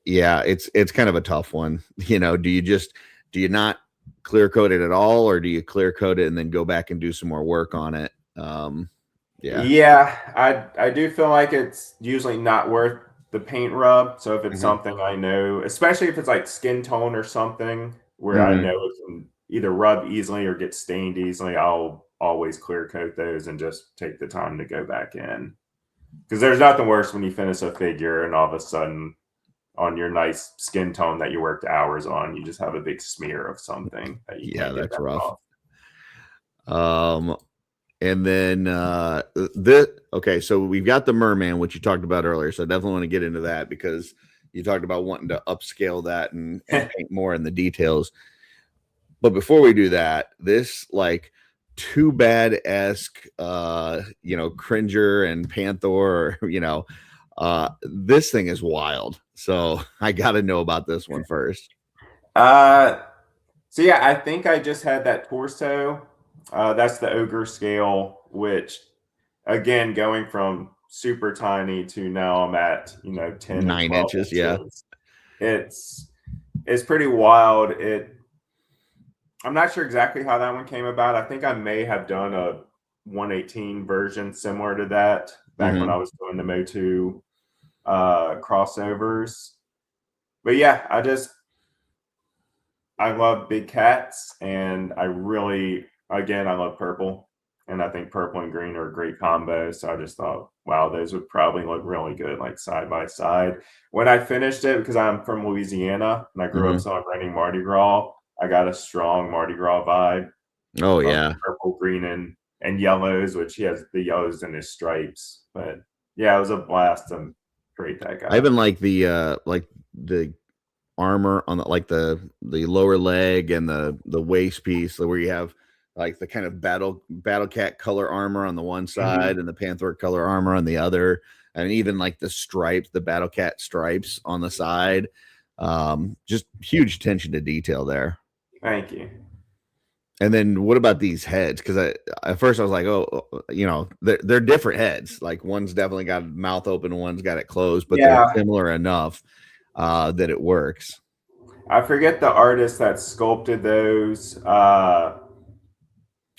Speaker 2: Yeah, it's kind of a tough one. Do you not clear coat it at all, or do you clear coat it and then go back and do some more work on it?
Speaker 3: Yeah, I do feel like it's usually not worth the paint rub. So if it's something I know, especially if it's like skin tone or something where I know it can either rub easily or get stained easily, I'll always clear coat those and just take the time to go back in. Because there's nothing worse when you finish a figure and all of a sudden on your nice skin tone that you worked hours on, you just have a big smear of something that you can't get
Speaker 2: that's
Speaker 3: that
Speaker 2: rough.
Speaker 3: off.
Speaker 2: And then okay, so we've got the merman, which you talked about earlier. So I definitely want to get into that because you talked about wanting to upscale that and paint more in the details. But before we do that, this like Too Bad-esque Cringer and Panther, this thing is wild. So I gotta know about this one first.
Speaker 3: So yeah, I think I just had that torso. That's the ogre scale, which again, going from super tiny to now I'm at 10
Speaker 2: 9 inches. Yeah,
Speaker 3: it's pretty wild. I'm not sure exactly how that one came about. I think I may have done a 118 version similar to that back when I was doing the Motu crossovers. but yeah, I love big cats, and I love purple, and I think purple and green are a great combo. So I just thought, wow, those would probably look really good, like side by side. When I finished it, because I'm from Louisiana and I grew up celebrating Mardi Gras, I got a strong Mardi Gras vibe
Speaker 2: Oh
Speaker 3: from
Speaker 2: yeah.
Speaker 3: purple, green, and yellows, which he has the yellows in his stripes. But yeah, it was a blast to create that
Speaker 2: I
Speaker 3: guy.
Speaker 2: even like the armor on the lower leg and the waist piece where you have like the kind of battle cat color armor on the one side
Speaker 3: Mhm.
Speaker 2: and the panther color armor on the other, and even like the stripes, the battle cat stripes on the side. Just huge attention to detail there.
Speaker 3: Thank you.
Speaker 2: And then what about these heads? Because at first I was like, oh, they're different heads. Like one's definitely got mouth open, one's got it closed, but they're
Speaker 3: Yeah,
Speaker 2: similar enough that it works.
Speaker 3: I forget the artist that sculpted those.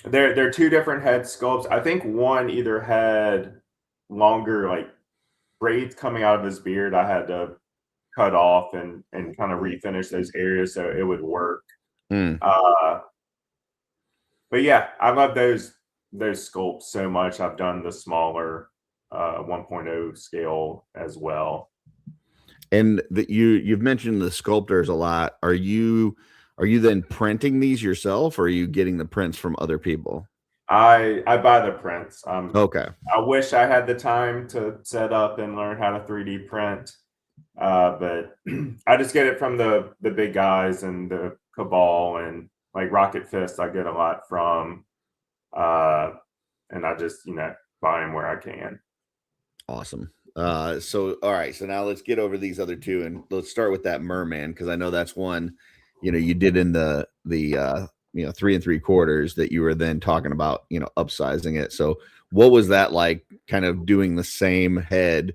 Speaker 3: They're two different head sculpts. I think one either had longer like braids coming out of his beard. I had to cut off and kind of refinish those areas so it would work.
Speaker 2: Mm.
Speaker 3: Uh, but yeah, I love those sculpts so much. I've done the smaller 1.0 scale as well.
Speaker 2: And that you've mentioned the sculptors a lot. Are you then printing these yourself, or are you getting the prints from other people?
Speaker 3: I buy the prints.
Speaker 2: Okay.
Speaker 3: I wish I had the time to set up and learn how to 3D print. But I just get it from the big guys and the Cabal and like Rocket Fist. I get a lot from, uh, and I just buy them where I can.
Speaker 2: Awesome. So all right, so now let's get over these other two and let's start with that merman, because I know that's one, you did in the 3 3/4 that you were then talking about, upsizing it. So what was that like, kind of doing the same head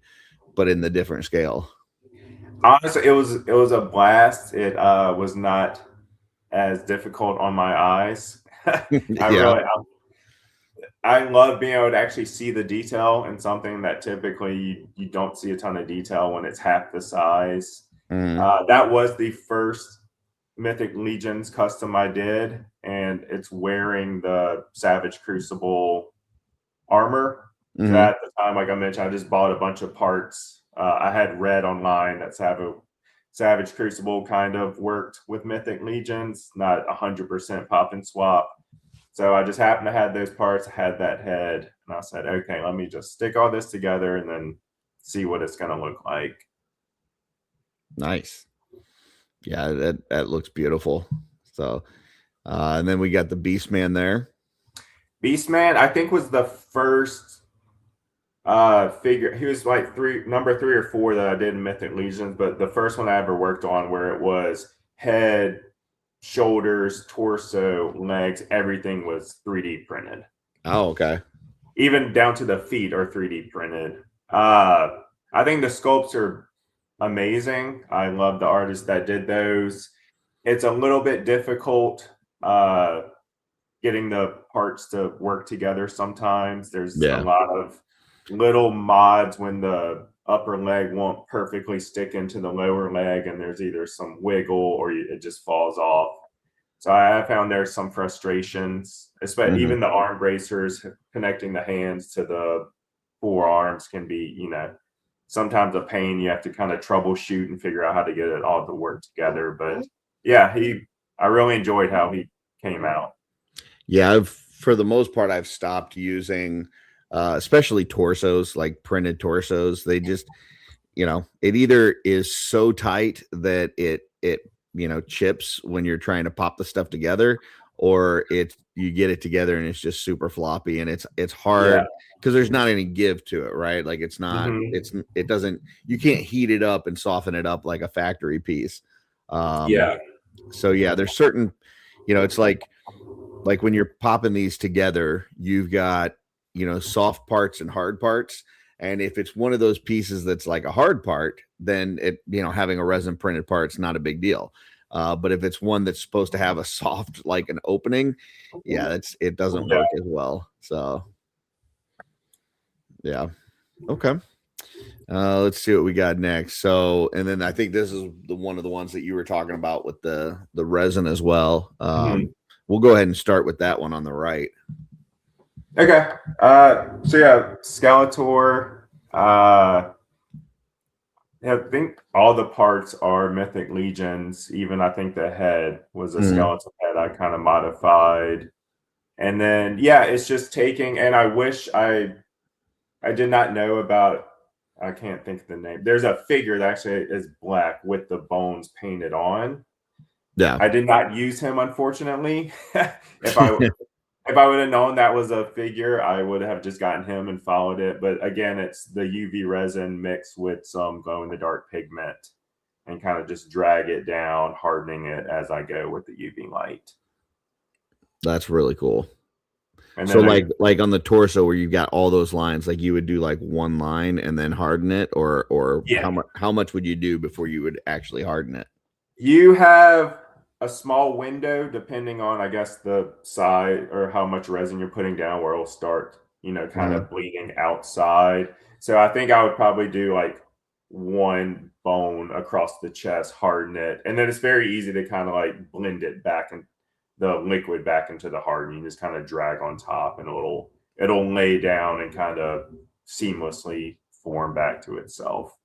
Speaker 2: but in the different scale?
Speaker 3: Honestly, it was a blast. It was not as difficult on my eyes. I
Speaker 2: Yeah.
Speaker 3: really I love being able to actually see the detail in something that typically you don't see a ton of detail when it's half the size.
Speaker 2: Mhm.
Speaker 3: That was the first Mythic Legions custom I did, and it's wearing the Savage Crucible armor. So
Speaker 2: Mhm.
Speaker 3: at the time, like I mentioned, I just bought a bunch of parts. I had read online that Savage Crucible kind of worked with Mythic Legions, not 100% pop and swap. So I just happened to have those parts, had that head, and I said, okay, let me just stick all this together and then see what it's going to look like.
Speaker 2: Nice. Yeah, that looks beautiful. So and then we got the Beastman there.
Speaker 3: Beastman, I think, was the first figure. He was like number 3 or 4 that I did in Mythic Legions, but the first one I ever worked on where it was head, shoulders, torso, legs, everything was 3D printed.
Speaker 2: Oh, okay.
Speaker 3: Even down to the feet are 3D printed. I think the sculpts are amazing. I love the artists that did those. It's a little bit difficult getting the parts to work together sometimes. There's a
Speaker 2: Yeah.
Speaker 3: lot of little mods when the upper leg won't perfectly stick into the lower leg, and there's either some wiggle or it just falls off. So I have found there's some frustrations, especially
Speaker 2: Mhm.
Speaker 3: even the arm bracers connecting the hands to the forearms can be, sometimes a pain. You have to kind of troubleshoot and figure out how to get it all to work together. But yeah, I really enjoyed how he came out.
Speaker 2: Yeah, for the most part, I've stopped using, especially torsos, like printed torsos. They just, it either is so tight that it chips when you're trying to pop the stuff together, or you get it together and it's just super floppy, and it's
Speaker 3: Yeah.
Speaker 2: hard because there's not any give to it, right? Like it doesn't, you can't heat it up and soften it up like a factory piece. Um,
Speaker 3: Yeah.
Speaker 2: so yeah, there's certain, it's like when you're popping these together, you've got, soft parts and hard parts. And if it's one of those pieces that's like a hard part, then having a resin printed part's not a big deal. But if it's one that's supposed to have a soft, like an opening, yeah, it doesn't
Speaker 3: Yeah.
Speaker 2: work as well. So yeah. Okay. Let's see what we got next. So, and then I think this is one of the ones that you were talking about with the resin as well. We'll go ahead and start with that one on the right.
Speaker 3: Okay. So yeah, Skeletor. I think all the parts are Mythic Legions. Even I think the head was a skeleton head I kind of modified. And then yeah, it's just taking, and I wish I did not know about, I can't think of the name. There's a figure that actually is black with the bones painted on.
Speaker 2: Yeah.
Speaker 3: I did not use him, unfortunately. If I would have known that was a figure, I would have just gotten him and followed it. But again, it's the UV resin mixed with some glow in the dark pigment and kind of just drag it down, hardening it as I go with the UV light.
Speaker 2: That's really cool.
Speaker 3: And
Speaker 2: so like on the torso where you've got all those lines, like you would do like one line and then harden it, or
Speaker 3: yeah.
Speaker 2: how much would you do before you would actually harden it?
Speaker 3: You have a small window depending on, I guess, the size or how much resin you're putting down, where it'll start, kind of bleeding outside. So I think I would probably do like one bone across the chest, harden it, and then it's very easy to kind of like blend it back and the liquid back into the harden. You just kind of drag on top, and it'll lay down and kind of seamlessly form back to itself.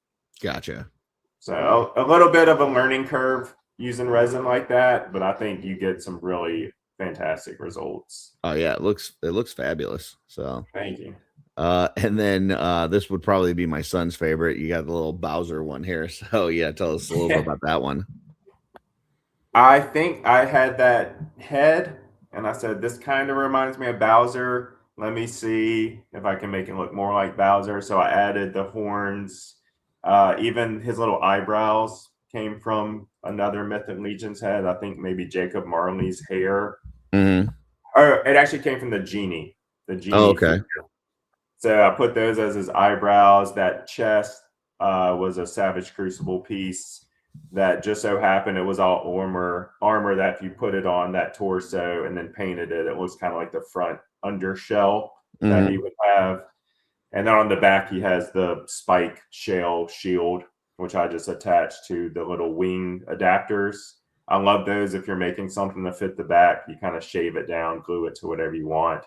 Speaker 2: Gotcha.
Speaker 3: So a little bit of a learning curve using resin like that, but I think you get some really fantastic results.
Speaker 2: Oh yeah, it looks fabulous. So
Speaker 3: thank you.
Speaker 2: And then this would probably be my son's favorite. You got the little Bowser one here. So yeah, tell us a little bit about that one.
Speaker 3: I think I had that head and I said, this kind of reminds me of Bowser. Let me see if I can make it look more like Bowser. So I added the horns. Even his little eyebrows came from another Mythic Legion's head. I think maybe Jacob Marley's hair. Or it actually came from the genie. The genie.
Speaker 2: Oh, okay.
Speaker 3: Figure. So I put those as his eyebrows. That chest was a Savage Crucible piece that just so happened it was all armor that if you put it on that torso and then painted it, it looks kind of like the front undershell that he would have. And then on the back, he has the spike shell shield, which I just attached to the little wing adapters. I love those. If you're making something to fit the back, you kind of shave it down, glue it to whatever you want.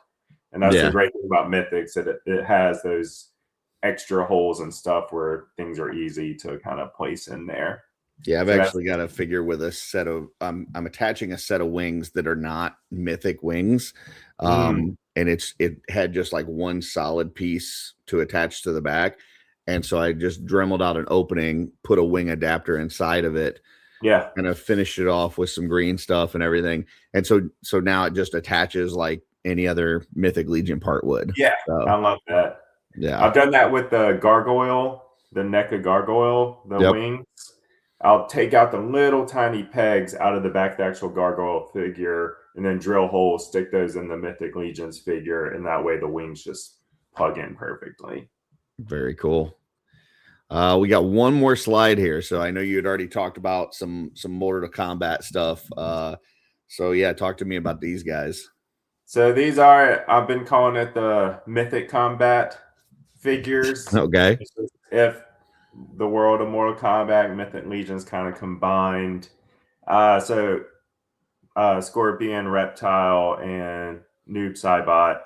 Speaker 3: And that's the great thing about Mythics, that it has those extra holes and stuff where things are easy to kind of place in there.
Speaker 2: Yeah, I've actually got a figure with a set of I'm attaching a set of wings that are not Mythic wings. And it had just like one solid piece to attach to the back. And so I just dremeled out an opening, put a wing adapter inside of it.
Speaker 3: Yeah.
Speaker 2: And I finished it off with some green stuff and everything. And so now it just attaches like any other Mythic Legion part would.
Speaker 3: Yeah.
Speaker 2: So,
Speaker 3: I love that.
Speaker 2: Yeah.
Speaker 3: I've done that with the gargoyle, the NECA gargoyle, the wings. I'll take out the little tiny pegs out of the back of the actual gargoyle figure and then drill holes, stick those in the Mythic Legions figure, and that way the wings just plug in perfectly.
Speaker 2: Very cool. We got one more slide here. So I know you had already talked about some Mortal Kombat stuff. So yeah, talk to me about these guys.
Speaker 3: So these are, I've been calling it the Mythic Kombat figures.
Speaker 2: Okay.
Speaker 3: If the world of Mortal Kombat, Mythic Legions kind of combined. Scorpion, Reptile, and Noob Saibot.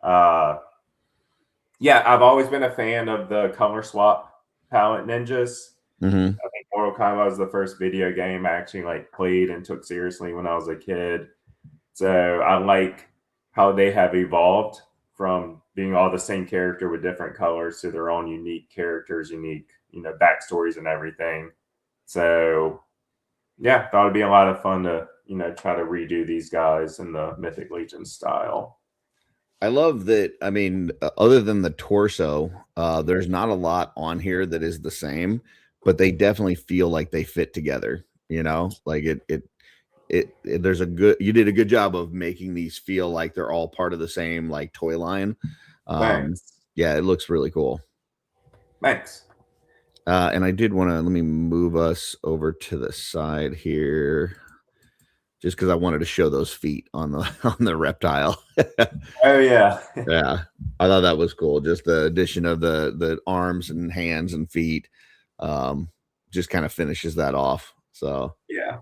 Speaker 3: I've always been a fan of the color swap palette ninjas. I think Mortal Kombat was the first video game I actually like played and took seriously when I was a kid. So I like how they have evolved from being all the same character with different colors to their own unique characters, unique, backstories and everything. So yeah, thought it'd be a lot of fun to, try to redo these guys in the Mythic Legion style.
Speaker 2: I love that. I mean, other than the torso, there's not a lot on here that is the same, but they definitely feel like they fit together, like there's you did a good job of making these feel like they're all part of the same like toy line.
Speaker 3: Thanks.
Speaker 2: Yeah, it looks really cool.
Speaker 3: Thanks.
Speaker 2: And I did want to, let me move us over to the side here. just because I wanted to show those feet on the on the reptile.
Speaker 3: Oh yeah.
Speaker 2: Yeah, I thought that was cool. Just the addition of the arms and hands and feet, just kind of finishes that off. So
Speaker 3: Yeah,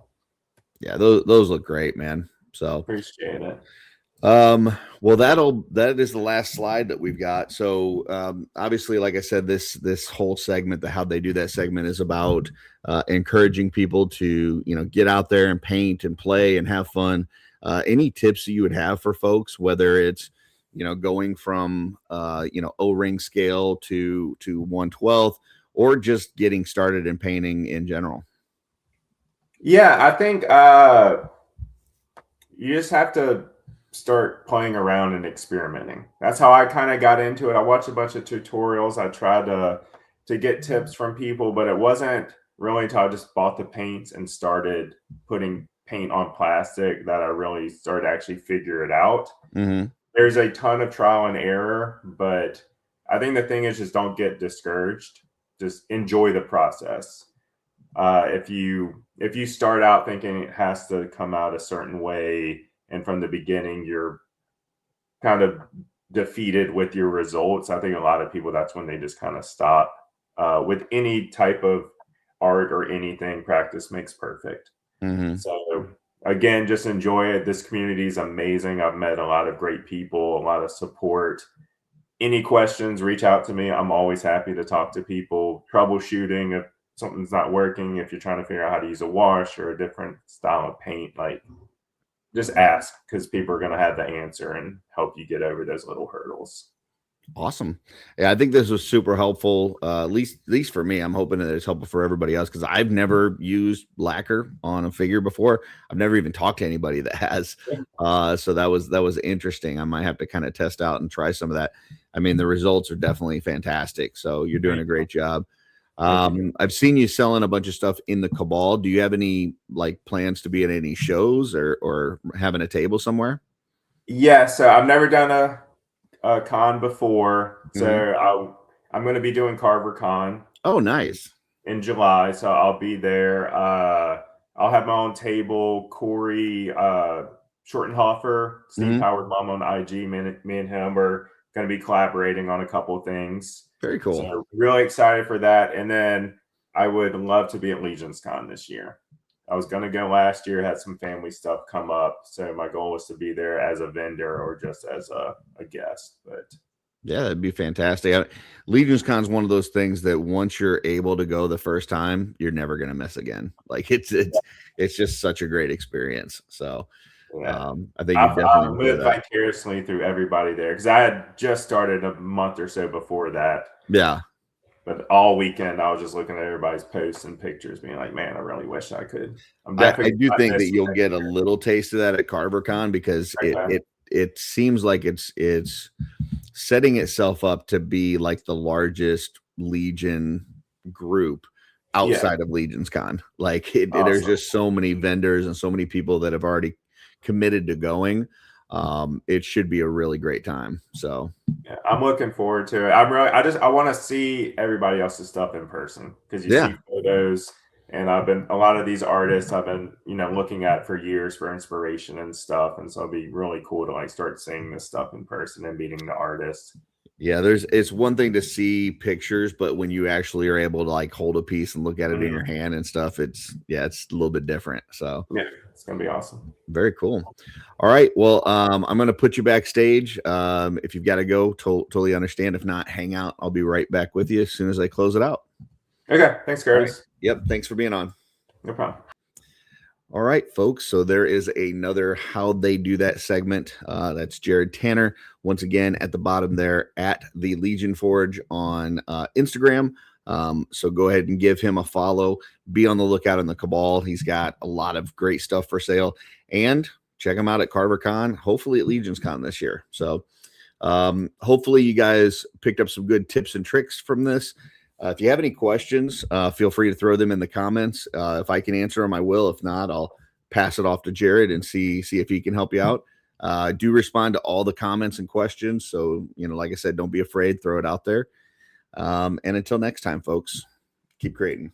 Speaker 2: yeah, those look great, man. So
Speaker 3: appreciate it.
Speaker 2: well, that is the last slide that we've got. So obviously, like I said, this whole segment, the how they do that segment, is about encouraging people to get out there and paint and play and have fun. Any tips that you would have for folks, whether it's going from O-ring scale to 1/12, or just getting started in painting in general?
Speaker 3: Yeah, I think you just have to start playing around and experimenting. That's how I kind of got into it. I watched a bunch of tutorials. I tried to get tips from people, but it wasn't really until I just bought the paints and started putting paint on plastic that I really started to actually figure it out.
Speaker 2: Mm-hmm.
Speaker 3: There's a ton of trial and error, but I think the thing is just don't get discouraged. Just enjoy the process. If you start out thinking it has to come out a certain way, and from the beginning you're kind of defeated with your results, I think a lot of people, that's when they just kind of stop. With any type of art or anything, practice makes perfect.
Speaker 2: Mm-hmm.
Speaker 3: So again, just enjoy it. This community is amazing. I've met a lot of great people, a lot of support. Any questions, reach out to me. I'm always happy to talk to people. Troubleshooting if something's not working, if you're trying to figure out how to use a wash or a different style of paint, like just ask, because people are going to have the answer and help you get over those little hurdles.
Speaker 2: Awesome. Yeah, I think this was super helpful. At least for me. I'm hoping that it's helpful for everybody else, because I've never used lacquer on a figure before. I've never even talked to anybody that has. So that was interesting. I might have to kind of test out and try some of that. I mean, the results are definitely fantastic. So you're doing a great job. I've seen you selling a bunch of stuff in the Cabal. Do you have any plans to be at any shows or having a table somewhere?
Speaker 3: Yeah, so I've never done a con before, so I'm going to be doing Carver Con.
Speaker 2: Oh, nice.
Speaker 3: In July, so I'll be there. I'll have my own table. Corey Shortenhofer, Steve Howard Mom on IG, me and him are going to be collaborating on a couple of things.
Speaker 2: Very cool.
Speaker 3: So really excited for that. And then I would love to be at Legion's Con this year. I was going to go last year, had some family stuff come up. So my goal was to be there as a vendor or just as a guest. But
Speaker 2: yeah, that'd be fantastic. Legion's Con is one of those things that once you're able to go the first time, you're never going to miss again. Like it's just such a great experience. So
Speaker 3: yeah.
Speaker 2: I think
Speaker 3: I've lived vicariously through everybody there, because I had just started a month or so before that.
Speaker 2: Yeah.
Speaker 3: But all weekend I was just looking at everybody's posts and pictures, being like, man, I really wish I could.
Speaker 2: I do think that you'll get a little taste of that at CarverCon, because it seems like it's setting itself up to be like the largest Legion group outside of Legion's Con. Like there's just so many vendors and so many people that have already committed to going. It should be a really great time. So
Speaker 3: yeah, I'm looking forward to it. I want to see everybody else's stuff in person, because you see photos, and a lot of these artists I've been looking at for years for inspiration and stuff, and so it'd be really cool to start seeing this stuff in person and meeting the artists.
Speaker 2: Yeah, it's one thing to see pictures, but when you actually are able to hold a piece and look at it in your hand and stuff, it's a little bit different. So
Speaker 3: yeah, it's gonna be awesome.
Speaker 2: Very cool. All right, well, I'm gonna put you backstage. If you've got to go, totally understand. If not, hang out. I'll be right back with you as soon as I close it out.
Speaker 3: Okay, thanks, Curtis.
Speaker 2: Right. Yep, thanks for being on.
Speaker 3: No problem.
Speaker 2: All right, folks. So there is another How They Do That segment. That's Jared Tanner. Once again, at the bottom there, at TheLegionForge on Instagram. So go ahead and give him a follow. Be on the lookout in the Cabal. He's got a lot of great stuff for sale. And check him out at CarverCon, hopefully at Legion's Con this year. So hopefully you guys picked up some good tips and tricks from this. If you have any questions, feel free to throw them in the comments. If I can answer them, I will. If not, I'll pass it off to Jared and see if he can help you out. Do respond to all the comments and questions. So, like I said, don't be afraid. Throw it out there. And until next time, folks, keep creating.